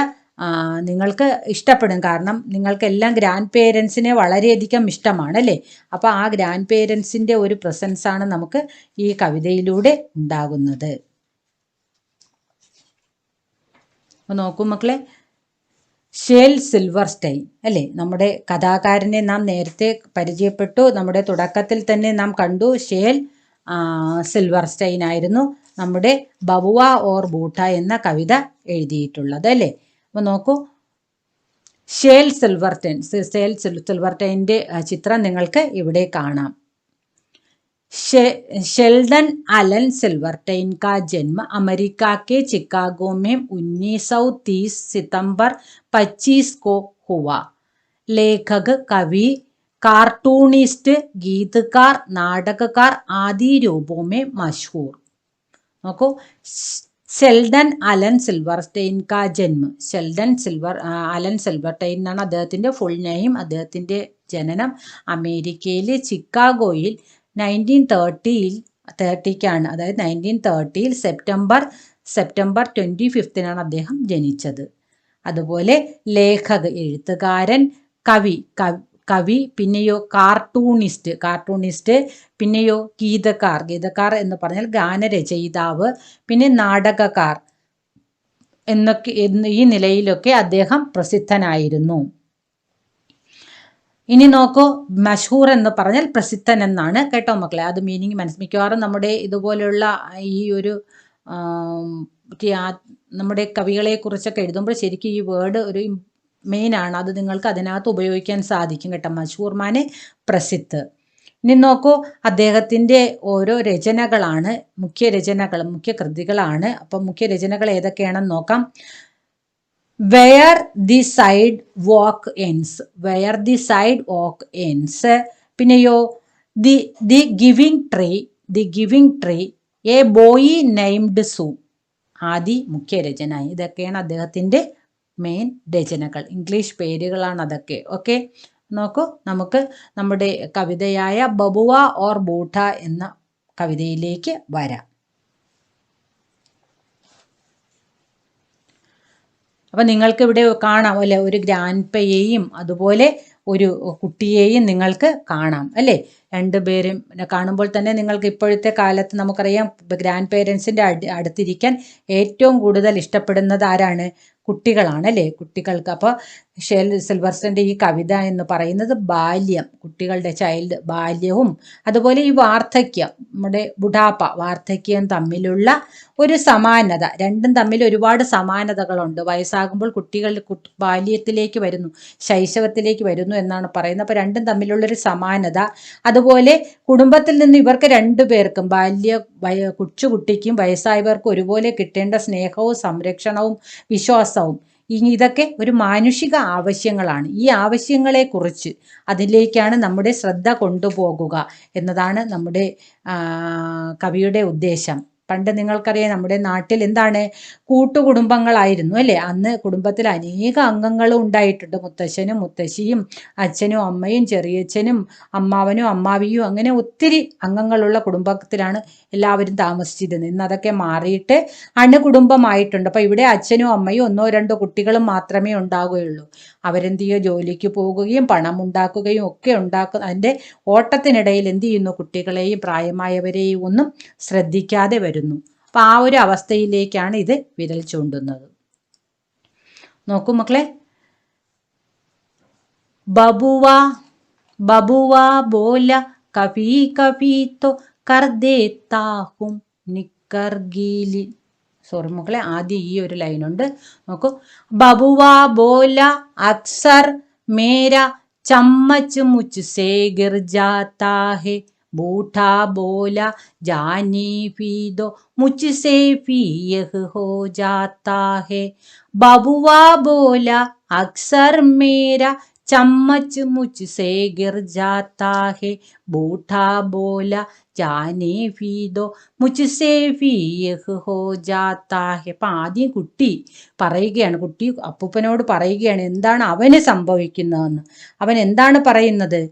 S1: നിങ്ങൾക്ക് ഇഷ്ടപ്പെടും, കാരണം നിങ്ങൾക്കെല്ലാം ഗ്രാൻഡ് പേരൻസിനെ വളരെയധികം ഇഷ്ടമാണ് അല്ലേ. അപ്പോൾ ആ ഗ്രാൻഡ് പേരൻസിൻ്റെ ഒരു പ്രസൻസാണ് നമുക്ക് ഈ കവിതയിലൂടെ ഉണ്ടാകുന്നത്. അപ്പോൾ നോക്കൂ മക്കളെ, ഷേൽ സിൽവർസ്റ്റൈൻ അല്ലേ, നമ്മുടെ കഥാകാരനെ നാം നേരത്തെ പരിചയപ്പെട്ടു. നമ്മുടെ തുടക്കത്തിൽ തന്നെ നാം കണ്ടു, ഷേൽ സിൽവർസ്റ്റൈൻ ആയിരുന്നു നമ്മുടെ ബബുവ ഓർ ബൂട്ട എന്ന കവിത എഴുതിയിട്ടുള്ളത് അല്ലേ. അപ്പോൾ നോക്കൂ, ഷേൽ സിൽവർട്ടൈൻ. സിൽവർട്ടൈൻ്റെ ചിത്രം നിങ്ങൾക്ക് ഇവിടെ കാണാം. शेल्डन एलन सिल्वरटाइन का जन्म अमेरिका के चिकागो में 1930 सितंबर 25 को हुआ. लेखक, कवि, कार्टूनिस्ट, गीतकार, नाटककार आदि रूपों में मशहूर. നോക്കൂ, ഷെൽഡൻ അലൻ സിൽവർസ്റ്റൈൻ കാ ജന്മ. അലൻ സിൽവർട്ടൈൻ എന്നാണ് അദ്ദേഹത്തിൻ്റെ ഫുൾ നെയിം. അദ്ദേഹത്തിൻ്റെ ജനനം അമേരിക്കയിലെ ചിക്കാഗോയിൽ 1930-ക്കാണ്. അതായത് 1930 സെപ്റ്റംബർ 25 അദ്ദേഹം ജനിച്ചത്. അതുപോലെ ലേഖക്, എഴുത്തുകാരൻ, കവി, പിന്നെയോ കാർട്ടൂണിസ്റ്റ്, പിന്നെയോ ഗീതക്കാർ എന്ന് പറഞ്ഞാൽ ഗാനരചയിതാവ്, പിന്നെ നാടകക്കാർ എന്നൊക്കെ ഈ നിലയിലൊക്കെ അദ്ദേഹം പ്രസിദ്ധനായിരുന്നു. ഇനി നോക്കൂ, മഷഹൂർ എന്ന് പറഞ്ഞാൽ പ്രസിദ്ധൻ എന്നാണ് കേട്ടോ മക്കളെ. അത് മീനിങ് മിക്കവാറും നമ്മുടെ ഇതുപോലുള്ള ഈ ഒരു നമ്മുടെ കവികളെ കുറിച്ചൊക്കെ എഴുതുമ്പോൾ ശരിക്കും ഈ വേർഡ് ഒരു മെയിൻ ആണ്. അത് നിങ്ങൾക്ക് അതിനകത്ത് ഉപയോഗിക്കാൻ സാധിക്കും കേട്ടോ. മഷഹൂർ മാനെ പ്രസിദ്ധ്. ഇനി നോക്കൂ, അദ്ദേഹത്തിൻ്റെ ഓരോ രചനകളാണ് മുഖ്യ കൃതികളാണ്. അപ്പം മുഖ്യ രചനകൾ ഏതൊക്കെയാണെന്ന് നോക്കാം. Where the sidewalk ends, പിന്നെയോ the giving tree, a boy named Sue ആദി മുഖ്യ രചന. ഇതൊക്കെയാണ് അദ്ദേഹത്തിൻ്റെ മെയിൻ രചനകൾ. ഇംഗ്ലീഷ് പേരുകളാണ് അതൊക്കെ. ഓക്കെ, നോക്കൂ, നമുക്ക് നമ്മുടെ കവിതയായ ബബുവ ഓർ ബൂട്ട എന്ന കവിതയിലേക്ക് വരാം. അപ്പം നിങ്ങൾക്ക് ഇവിടെ കാണാം അല്ലേ, ഒരു ഗ്രാൻഡ്പയെയും അതുപോലെ ഒരു കുട്ടിയെയും നിങ്ങൾക്ക് കാണാം അല്ലേ. രണ്ടുപേരും കാണുമ്പോൾ തന്നെ നിങ്ങൾക്ക് ഇപ്പോഴത്തെ കാലത്ത് നമുക്കറിയാം ഗ്രാൻഡ് പേരൻസിൻ്റെ അടുത്തിരിക്കാൻ ഏറ്റവും കൂടുതൽ ഇഷ്ടപ്പെടുന്നത് ആരാണ്? കുട്ടികളാണ് അല്ലേ, കുട്ടികൾക്ക്. അപ്പോൾ സിൽവർസ്റ്റൈൻ്റെ ഈ കവിത എന്ന് പറയുന്നത് ബാല്യം, കുട്ടികളുടെ ബാല്യവും അതുപോലെ ഈ വാർദ്ധക്യം, നമ്മുടെ ബുഢാപ്പ, വാർദ്ധക്യം തമ്മിലുള്ള ഒരു സമാനത. രണ്ടും തമ്മിൽ ഒരുപാട് സമാനതകളുണ്ട്. വയസ്സാകുമ്പോൾ കുട്ടികൾ ബാല്യത്തിലേക്ക് വരുന്നു, ശൈശവത്തിലേക്ക് വരുന്നു എന്നാണ് പറയുന്നത്. അപ്പോൾ രണ്ടും തമ്മിലുള്ളൊരു സമാനത. അതുപോലെ കുടുംബത്തിൽ നിന്ന് ഇവർക്ക് രണ്ടുപേർക്കും കൊച്ചുകുട്ടിക്കും വയസ്സായവർക്കും ഒരുപോലെ കിട്ടേണ്ട സ്നേഹവും സംരക്ഷണവും വിശ്വാസവും, ഇതൊക്കെ ഒരു മാനുഷിക ആവശ്യങ്ങളാണ്. ഈ ആവശ്യങ്ങളെക്കുറിച്ച് അതിലേക്കാണ് നമ്മുടെ ശ്രദ്ധ കൊണ്ടുപോകുക എന്നതാണ് നമ്മുടെ കവിയുടെ ഉദ്ദേശം. പണ്ട് നിങ്ങൾക്കറിയാം നമ്മുടെ നാട്ടിൽ എന്താണ്, കൂട്ടുകുടുംബങ്ങളായിരുന്നു അല്ലേ. അന്ന് കുടുംബത്തിൽ അനേക അംഗങ്ങളും ഉണ്ടായിട്ടുണ്ട്. മുത്തശ്ശനും മുത്തശ്ശിയും അച്ഛനും അമ്മയും ചെറിയച്ഛനും അമ്മാവനും അമ്മാവിയും അങ്ങനെ ഒത്തിരി അംഗങ്ങളുള്ള കുടുംബത്തിലാണ് എല്ലാവരും താമസിച്ചിരുന്നത്. ഇന്ന് അതൊക്കെ മാറിയിട്ട് അണുകുടുംബമായിട്ടുണ്ട്. അപ്പോൾ ഇവിടെ അച്ഛനും അമ്മയും 1-2 കുട്ടികളും മാത്രമേ ഉണ്ടാകുകയുള്ളൂ. അവരെന്ത് ചെയ്യുക, ജോലിക്ക് പോകുകയും പണം ഉണ്ടാക്കുകയും ഒക്കെ അതിൻ്റെ ഓട്ടത്തിനിടയിൽ എന്ത് ചെയ്യുന്നു, കുട്ടികളെയും പ്രായമായവരെയും ഒന്നും ശ്രദ്ധിക്കാതെ വരുന്നു. അപ്പം ആ ഒരു അവസ്ഥയിലേക്കാണ് ഇത് വിരൽ ചൂണ്ടുന്നത്. നോക്കൂ മക്കളെ, ബബുവ ബോല കഭി കഭി തോ കർ ദേത്താ ഹും നിക്കർ ഗീലി. സോറി മക്കളെ, ആദ്യം ഈ ഒരു ലൈനുണ്ട്. നോക്കൂ, ബബുവ ബോല അക്സർ മേര ചമ്മച്ച് മുച്ച് സേ ഗിർ ജാത്താ ഹെ, बूढ़ा बोला जानी भी दो मुझसे भी यह हो जाता है. बबुआ बोला अक्सर मेरा चम्मच मुझसे गिर जाता है. बूढ़ा बोला जाने भी दो मुझसे भी यह हो जाता है. അപ്പം ആദ്യം കുട്ടി പറയുകയാണ്, കുട്ടി അപ്പൂപ്പനോട് പറയുകയാണ് എന്താണ് അവന് സംഭവിക്കുന്നതെന്ന്. അവൻ എന്താണ് പറയുന്നത്?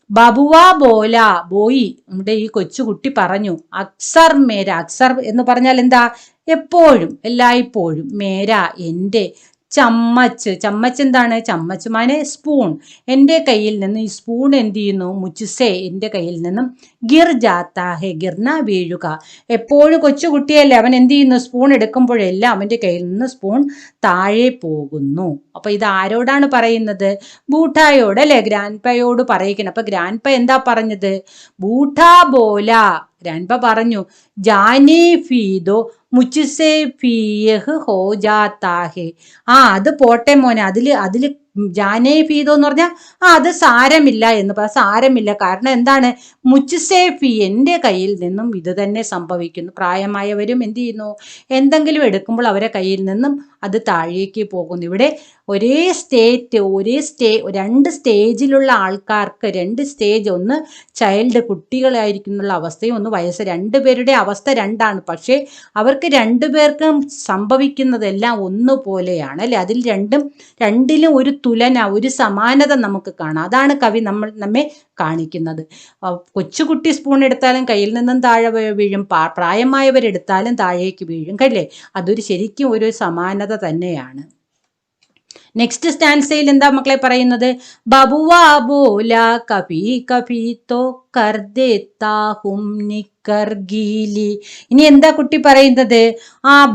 S1: ബബുവ ബോല, ബോയി, നമ്മുടെ ഈ കൊച്ചുകുട്ടി പറഞ്ഞു, അക്സർ മേര, അക്സർ എന്ന് പറഞ്ഞാൽ എന്താ, എപ്പോഴും, എല്ലായ്പ്പോഴും, മേര എൻ്റെ, ചമ്മച്ച് എന്താണ്, ചമ്മച്ച് മാനെ സ്പൂൺ, എൻ്റെ കയ്യിൽ നിന്ന് ഈ സ്പൂൺ എന്ത് ചെയ്യുന്നു, മുച്ചുസേ എൻ്റെ കയ്യിൽ നിന്നും, ഗിർ ജാത്താ ഹെ, ഗിർന വീഴുക, എപ്പോഴും കൊച്ചുകുട്ടിയല്ലേ അവൻ എന്ത് ചെയ്യുന്നു, സ്പൂൺ എടുക്കുമ്പോഴെല്ലാം അവൻ്റെ കയ്യിൽ നിന്ന് സ്പൂൺ താഴെ പോകുന്നു. അപ്പോൾ ഇത് ആരോടാണ് പറയുന്നത്? ബൂട്ടായോട് അല്ലേ, ഗ്രാൻഡ്പയോട് പറയിക്കണം. അപ്പോൾ ഗ്രാൻഡ്പ എന്താ പറഞ്ഞത്? ബൂട്ടാ ബോല, ഗ്രാൻഡ്പ പറഞ്ഞു, ജാനേ ഫീദോ മുച്ചുസേ ഫിയഹ് ഹോ ജാത്താ ഹേ. അത് പോട്ടെ മോനെ, അതില് ജാനേ ഫീതോ എന്ന് പറഞ്ഞാൽ അത് സാരമില്ല എന്ന് പറയാം. സാരമില്ല, കാരണം എന്താണ്, മുച്ചുസേഫി എൻ്റെ കയ്യിൽ നിന്നും ഇത് തന്നെ സംഭവിക്കുന്നു. പ്രായമായവരും എന്ത് ചെയ്യുന്നു, എന്തെങ്കിലും എടുക്കുമ്പോൾ അവരെ കയ്യിൽ നിന്നും അത് താഴേക്ക് പോകുന്നു. ഇവിടെ രണ്ട് സ്റ്റേജിലുള്ള ആൾക്കാർക്ക്, രണ്ട് സ്റ്റേജ്, ഒന്ന് ചൈൽഡ് കുട്ടികളായിരിക്കുന്നുള്ള അവസ്ഥയും ഒന്ന് വയസ്സ്, രണ്ടുപേരുടെ അവസ്ഥ രണ്ടാണ്. പക്ഷേ അവർക്ക് രണ്ടുപേർക്കും സംഭവിക്കുന്നതെല്ലാം ഒന്നുപോലെയാണ് അല്ലെ. അതിൽ രണ്ടിലും ഒരു തുലന, ഒരു സമാനത നമുക്ക് കാണാം. അതാണ് കവി നമ്മെ കാണിക്കുന്നത്. കൊച്ചുകുട്ടി സ്പൂൺ എടുത്താലും കയ്യിൽ നിന്നും താഴെ വീഴും, പ്രായമായവരെടുത്താലും താഴേക്ക് വീഴും അല്ലേ. അതൊരു ശരിക്കും ഒരു സമാനത തന്നെയാണ്. നെക്സ്റ്റ് സ്റ്റാൻസയിൽ എന്താ മക്കളെ പറയുന്നത്, ബബുവാ ബോല കഭി കഭി തോ കർ ദേത്താ ഹും നിക്കർ ഗീലി. ഇനി എന്താ കുട്ടി പറയുന്നത്,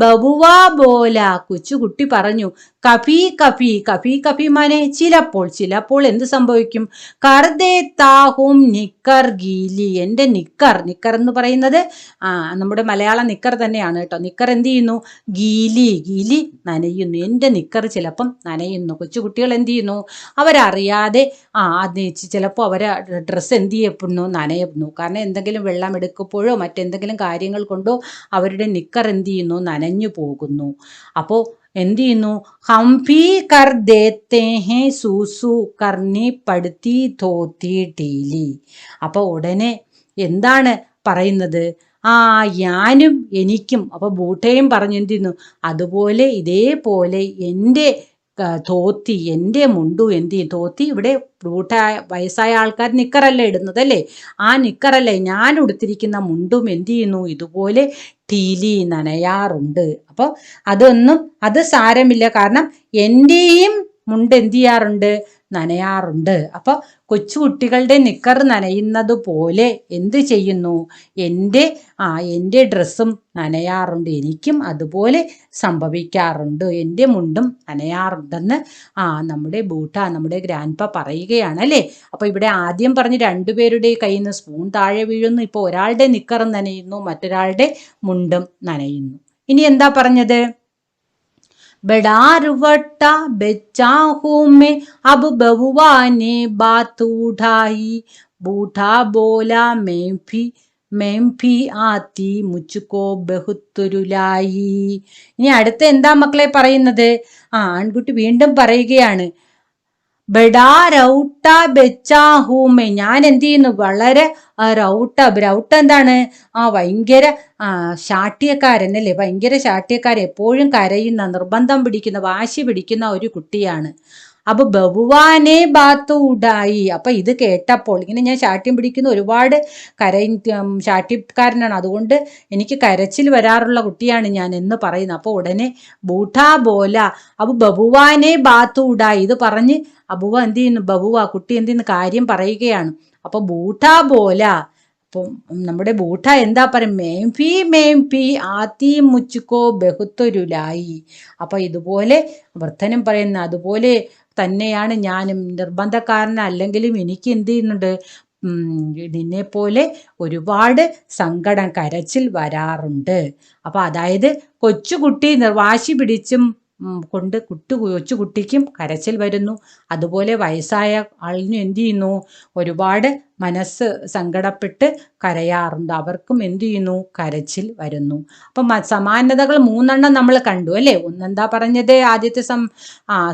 S1: ബബുവാ ബോല, കൊച്ചുകുട്ടി പറഞ്ഞു, കഭി കഭി, കഭി കഭി മാനെ ചിലപ്പോൾ, ചിലപ്പോൾ എന്ത് സംഭവിക്കും, കർ ദേത്താ ഹും നിക്കർ ഗീലി, എൻ്റെ നിക്കർ എന്ന് പറയുന്നത് നമ്മുടെ മലയാള നിക്കർ തന്നെയാണ് കേട്ടോ. നിക്കർ എന്ത് ചെയ്യുന്നു, ഗീലി നനയുന്നു, എൻ്റെ നിക്കർ ചിലപ്പം നനയുന്നു. കൊച്ചുകുട്ടികൾ എന്ത് ചെയ്യുന്നു, അവരറിയാതെ ചിലപ്പോൾ അവരെ ഡ്രസ്സ് എന്ത് ചെയ്യപ്പെടുന്നു, നനയുന്നു. കാരണം എന്തെങ്കിലും വെള്ളം എടുക്കുമ്പോഴോ മറ്റെന്തെങ്കിലും കാര്യങ്ങൾ കൊണ്ടോ അവരുടെ നിക്കർ എന്ത് ചെയ്യുന്നു, നനഞ്ഞു പോകുന്നു. അപ്പോൾ എന്ത് ചെയ്യുന്നു, ഹം ഭീ കർ ദേത്തെ ഹേ സൂസു കർണി പടുത്തി ധോത്തി ടീലി. അപ്പോൾ ഉടനെ എന്താണ് പറയുന്നത്, ഞാനും എനിക്കും. അപ്പോൾ ബൂട്ടയും പറഞ്ഞു എന്ത് ചെയ്യുന്നു, അതുപോലെ ഇതേപോലെ എൻ്റെ ധോത്തി, എൻ്റെ മുണ്ടു എന്ത് ചെയ്യും, ധോത്തി ഇവിടെ വയസ്സായ ആൾക്കാർ നിക്കറല്ല ഇടുന്നത് അല്ലേ, ആ നിക്കറല്ലേ, ഞാൻ ഉടുത്തിരിക്കുന്ന മുണ്ടും എന്ത് ചെയ്യുന്നു, ഇതുപോലെ ടീലി നനയാറുണ്ട്. അപ്പോൾ അത് സാരമില്ല, കാരണം എൻ്റെയും മുണ്ട് എന്ത് ചെയ്യാറുണ്ട്, നനയാറുണ്ട്. അപ്പോൾ കൊച്ചുകുട്ടികളുടെ നിക്കർ നനയുന്നത് പോലെ എന്ത് ചെയ്യുന്നു, എൻ്റെ ഡ്രസ്സും നനയാറുണ്ട്, എനിക്കും അതുപോലെ സംഭവിക്കാറുണ്ട്, എൻ്റെ മുണ്ടും നനയാറുണ്ടെന്ന് നമ്മുടെ ഗ്രാൻഡ്പ പറയുകയാണ് അല്ലേ. അപ്പോൾ ഇവിടെ ആദ്യം പറഞ്ഞ് രണ്ടുപേരുടെ കയ്യിൽ നിന്ന് സ്പൂൺ താഴെ വീഴുന്നു, ഇപ്പോൾ ഒരാളുടെ നിക്കറും നനയുന്നു, മറ്റൊരാളുടെ മുണ്ടും നനയുന്നു. ഇനി എന്താ പറഞ്ഞത്, बड़ा रुवट्टा बेचा हूँ मैं, अब बबुआ ने बात उठाई, बूढ़ा बोला मैं भी आती मुझको बहुत रुलाई. ഇനി അടുത്ത എന്താ മക്കളെ പറയുന്നത്, ആൺകുട്ടി വീണ്ടും പറയുകയാണ്, ബഡാ റൗട്ട ബെച്ചാ ഹൂമേ, ഞാൻ എന്ത് ചെയ്യുന്നു, വളരെ റൗട്ട എന്താണ്, ഭയങ്കര ശാഠ്യക്കാരൻ അല്ലേ, ഭയങ്കര ശാഠ്യക്കാരൻ, എപ്പോഴും കരയുന്ന, നിർബന്ധം പിടിക്കുന്ന, വാശി പിടിക്കുന്ന ഒരു കുട്ടിയാണ്. അപ്പൊ ബബുവാനെ ബാത്ത് ഉടായി. അപ്പൊ ഇത് കേട്ടപ്പോൾ, ഇങ്ങനെ ഞാൻ ശാഠ്യം പിടിക്കുന്ന, ഒരുപാട് ശാഠ്യക്കാരനാണ്, അതുകൊണ്ട് എനിക്ക് കരച്ചിൽ വരാറുള്ള കുട്ടിയാണ് ഞാൻ എന്ന് പറയുന്നു. അപ്പോൾ ഉടനെ ബൂഠാ ബോല, അപ്പൊ ബബുവാനെ ബാത്ത് ഉടായി, ഇത് പറഞ്ഞ് അബുവ എന്ത് ചെയ്യുന്നു, കുട്ടി എന്ത് ചെയ്യുന്നു, കാര്യം പറയുകയാണ്. അപ്പൊ ബൂഠാ ബോല, അപ്പം നമ്മുടെ ബൂഠ എന്താ പറയും, മേംഫി ആത്തി മുച്ചുക്കോ ബഹുത്തൊരുലായി. അപ്പൊ ഇതുപോലെ വൃദ്ധനും പറയുന്ന, അതുപോലെ തന്നെയാണ് ഞാനും, നിർബന്ധക്കാരനല്ലെങ്കിലും എനിക്ക് എന്ത് ചെയ്യുന്നുണ്ട്, നിന്നെ പോലെ ഒരുപാട് സങ്കടം, കരച്ചിൽ വരാറുണ്ട്. അപ്പൊ അതായത് കൊച്ചുകുട്ടി വാശി പിടിച്ചും കൊണ്ട് കൊച്ചുകുട്ടിക്കും കരച്ചിൽ വരുന്നു, അതുപോലെ വയസ്സായ ആളിനും എന്ത് ചെയ്യുന്നു, ഒരുപാട് മനസ്സ് സങ്കടപ്പെട്ട് കരയാറുണ്ട്, അവർക്കും എന്ത് ചെയ്യുന്നു, കരച്ചിൽ വരുന്നു. അപ്പം സമാനതകൾ 3 നമ്മൾ കണ്ടു അല്ലേ. ഒന്നെന്താ പറഞ്ഞത്, ആദ്യത്തെ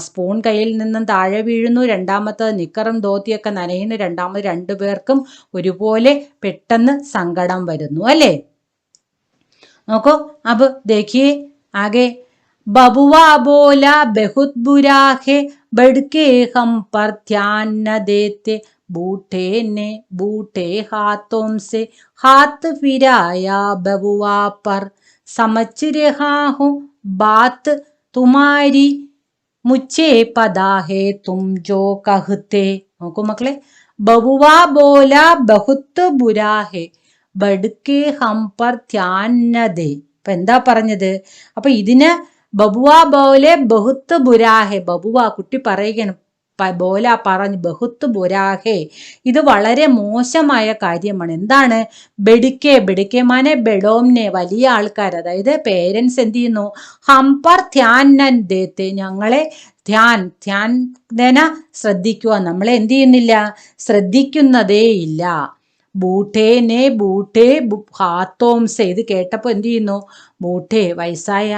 S1: സ്പൂൺ കയ്യിൽ നിന്നും താഴെ വീഴുന്നു, രണ്ടാമത്തത് നിക്കറും ധോത്തിയൊക്കെ നനയുന്നു, രണ്ടാമത് രണ്ടുപേർക്കും ഒരുപോലെ പെട്ടെന്ന് സങ്കടം വരുന്നു അല്ലേ. നോക്കൂ, അപ്പൊ ദേഖിയേ ആകെ, बबुआ बोला बहुत बुरा है, बढ़ के हम पर ध्यान न देते, बूढ़े ने बूढ़े हाथों से हाथ फिराया बबुआ पर, समझ रहा हूँ बात तुम्हारी, मुझे पता है तुम जो कहते. നോക്കൂ മക്കളെ, ബബുവാ ബോല ബഹുത്ത് ബുരാ ഹെ, ബഡ്കെ ഹം പർ ധ്യാൻ ന ദേ. അപ്പൊ എന്താ പറഞ്ഞത്, അപ്പൊ ഇതിന് ബബുവ ബോലെ ബഹുത്ത് ബുരാഹെ, ബബുവ കുട്ടി പറയുകയാണ്, ബോല പറഞ്ഞു ബഹുത്ത് ബുരാഹേ, ഇത് വളരെ മോശമായ കാര്യമാണ്. എന്താണ്? ബെഡിക്കെ, ബെഡിക്കെ മാനെ ബെഡോംനെ, വലിയ ആൾക്കാർ, അതായത് പേരൻസ് എന്ത് ചെയ്യുന്നു? ഹംപർ ധ്യാൻ നൻ ദേത്തെ, ഞങ്ങളെ ധ്യാന ശ്രദ്ധിക്കുക, നമ്മളെ എന്ത് ചെയ്യുന്നില്ല? ശ്രദ്ധിക്കുന്നതേ ഇല്ല. ബൂട്ടേനെ ബൂട്ടേ ഹാത്തോംസെ, ഇത് കേട്ടപ്പോൾ എന്ത് ചെയ്യുന്നു? ബൂട്ടേ, വയസ്സായ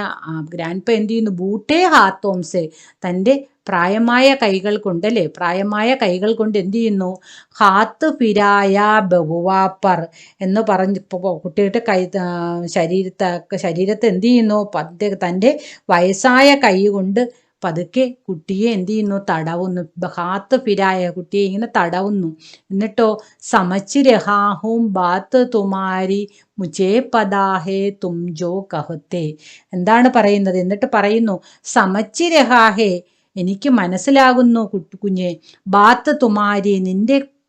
S1: ഗ്രാൻഡ്പ എന്ത് ചെയ്യുന്നു? ബൂട്ടേ ഹാത്തോംസെ, തൻ്റെ പ്രായമായ കൈകൾ കൊണ്ട്, അല്ലേ, പ്രായമായ കൈകൾ കൊണ്ട് എന്ത് ചെയ്യുന്നു? ഹാത്ത് ഫിരായ ബഹുവാപ്പർ എന്ന് പറഞ്ഞ് കുട്ടിയുടെ ശരീരത്തെ എന്ത് ചെയ്യുന്നു? തൻ്റെ വയസ്സായ കൈ കൊണ്ട് പതുക്കെ കുട്ടിയെ എന്ത് ചെയ്യുന്നു? തടവുന്നു. ഹാത്ത് ഫിരായ, കുട്ടിയെ ഇങ്ങനെ തടവുന്നു. എന്നിട്ടോ സമച്ച് രഹാഹും ബാത്ത് തുമാരി മുചേ പദാഹേ തും ജോ കഹത്തെ, എന്താണ് പറയുന്നത്? എന്നിട്ട് പറയുന്നു സമച്ച് രഹാഹേ, എനിക്ക് മനസ്സിലാകുന്നു കുഞ്ഞെ, ബാത്ത് തുമാരി,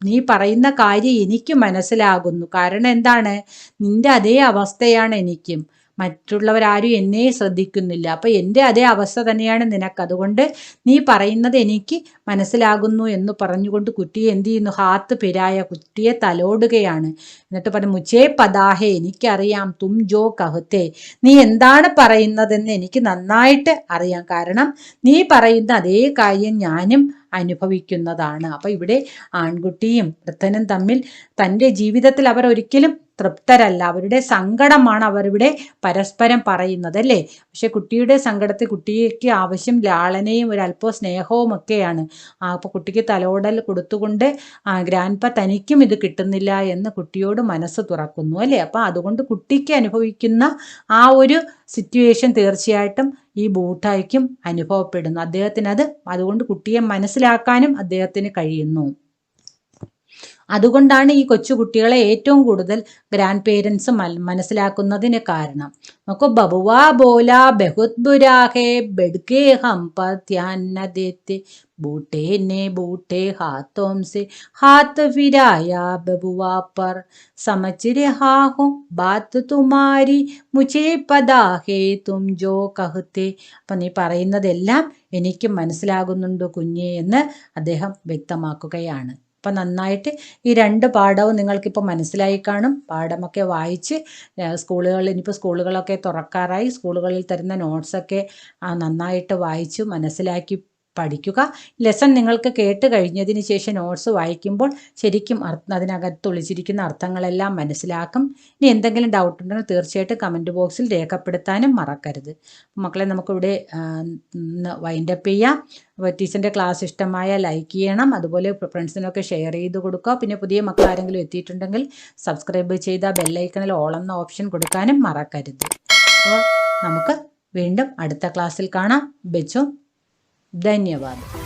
S1: നീ പറയുന്ന കാര്യം എനിക്ക് മനസ്സിലാകുന്നു. കാരണം എന്താണ്? നിന്റെ അതേ അവസ്ഥയാണ് എനിക്കും. മറ്റുള്ളവരാരും എന്നെ ശ്രദ്ധിക്കുന്നില്ല, അപ്പം എൻ്റെ അതേ അവസ്ഥ തന്നെയാണ് നിനക്ക്, അതുകൊണ്ട് നീ പറയുന്നത് എനിക്ക് മനസ്സിലാകുന്നു എന്ന് പറഞ്ഞുകൊണ്ട് കുട്ടിയെ എന്ത് ചെയ്യുന്നു? ഹാത്ത് പിരായ, കുട്ടിയെ തലോടുകയാണ്. എന്നിട്ട് പറഞ്ഞു മുച്ചേ പദാഹേ, എനിക്കറിയാം, തും ജോ കഹത്തെ, നീ എന്താണ് പറയുന്നതെന്ന് എനിക്ക് നന്നായിട്ട് അറിയാം. കാരണം നീ പറയുന്ന അതേ കാര്യം ഞാനും അനുഭവിക്കുന്നതാണ്. അപ്പം ഇവിടെ ആൺകുട്ടിയും വൃദ്ധനും തമ്മിൽ തൻ്റെ ജീവിതത്തിൽ അവർ ഒരിക്കലും തൃപ്തരല്ല. അവരുടെ സങ്കടമാണ് അവരിവിടെ പരസ്പരം പറയുന്നത്, അല്ലേ? പക്ഷെ കുട്ടിയുടെ സങ്കടത്തിൽ കുട്ടിക്ക് ആവശ്യം ലാളനയും ഒരല്പം സ്നേഹവും ഒക്കെയാണ്. അപ്പോൾ കുട്ടിക്ക് തലോടൽ കൊടുത്തുകൊണ്ട് ഗ്രാൻഡ്പ തനിക്കും ഇത് കിട്ടുന്നില്ല എന്ന് കുട്ടിയോട് മനസ്സ് തുറക്കുന്നു, അല്ലേ? അപ്പം അതുകൊണ്ട് കുട്ടിക്ക് അനുഭവിക്കുന്ന ആ ഒരു സിറ്റുവേഷൻ തീർച്ചയായിട്ടും ഈ ബൂട്ടായ്ക്കും അനുഭവപ്പെടുന്നു. അതുകൊണ്ട് കുട്ടിയെ മനസ്സിലാക്കാനും അദ്ദേഹത്തിന് കഴിയുന്നു. അതുകൊണ്ടാണ് ഈ കൊച്ചുകുട്ടികളെ ഏറ്റവും കൂടുതൽ ഗ്രാൻഡ് പേരൻസ് മനസ്സിലാക്കുന്നതിന് കാരണം. നോക്കൂ, ബബുവാ ബോല ബഹുത് ബുരാഹേ ബെഡ്കേ ഹം പർ ധ്യാൻ ന ദേത്തെ ബൂട്ടേ നെ ബൂട്ടേ ഹാത്തോം സെ ഹാത്ത് ഫിരായ ബബുവാ പർ സമച്ച് രഹാ ഹൂം ബാത്ത് തുമാരി മുझे പതാ ഹേ തും ജോ കഹത്തെ. അപ്പം നീ പറയുന്നതെല്ലാം എനിക്ക് മനസ്സിലാകുന്നുണ്ട് കുഞ്ഞേ എന്ന് അദ്ദേഹം വ്യക്തമാക്കുകയാണ്. അപ്പം നന്നായിട്ട് ഈ 2 പാഠവും നിങ്ങൾക്കിപ്പോൾ മനസ്സിലായി കാണും. പാഠമൊക്കെ വായിച്ച് ഇനിയിപ്പോൾ സ്കൂളുകളൊക്കെ തുറക്കാറായി, സ്കൂളുകളിൽ തരുന്ന നോട്ട്സൊക്കെ നന്നായിട്ട് വായിച്ചു മനസ്സിലാക്കി പഠിക്കുക. ലെസൺ നിങ്ങൾക്ക് കേട്ട് കഴിഞ്ഞതിന് ശേഷം നോട്ട്സ് വായിക്കുമ്പോൾ ശരിക്കും അതിനകത്ത് ഒളിച്ചിരിക്കുന്ന അർത്ഥങ്ങളെല്ലാം മനസ്സിലാക്കും. ഇനി എന്തെങ്കിലും ഡൗട്ട് ഉണ്ടെങ്കിൽ തീർച്ചയായിട്ടും കമൻറ്റ് ബോക്സിൽ രേഖപ്പെടുത്താനും മറക്കരുത്. മക്കളെ, നമുക്കിവിടെ വൈൻഡപ്പ് ചെയ്യാം. അപ്പോൾ ടീച്ചറിൻ്റെ ക്ലാസ് ഇഷ്ടമായ ലൈക്ക് ചെയ്യണം, അതുപോലെ ഫ്രണ്ട്സിനൊക്കെ ഷെയർ ചെയ്ത് കൊടുക്കുക. പിന്നെ പുതിയ മക്കൾ ആരെങ്കിലും എത്തിയിട്ടുണ്ടെങ്കിൽ സബ്സ്ക്രൈബ് ചെയ്ത ബെല്ലൈക്കണിൽ ഓൾ എന്ന ഓപ്ഷൻ കൊടുക്കാനും മറക്കരുത്. അപ്പോൾ നമുക്ക് വീണ്ടും അടുത്ത ക്ലാസ്സിൽ കാണാം. ബെച്ചോ, ധന്യവാദം.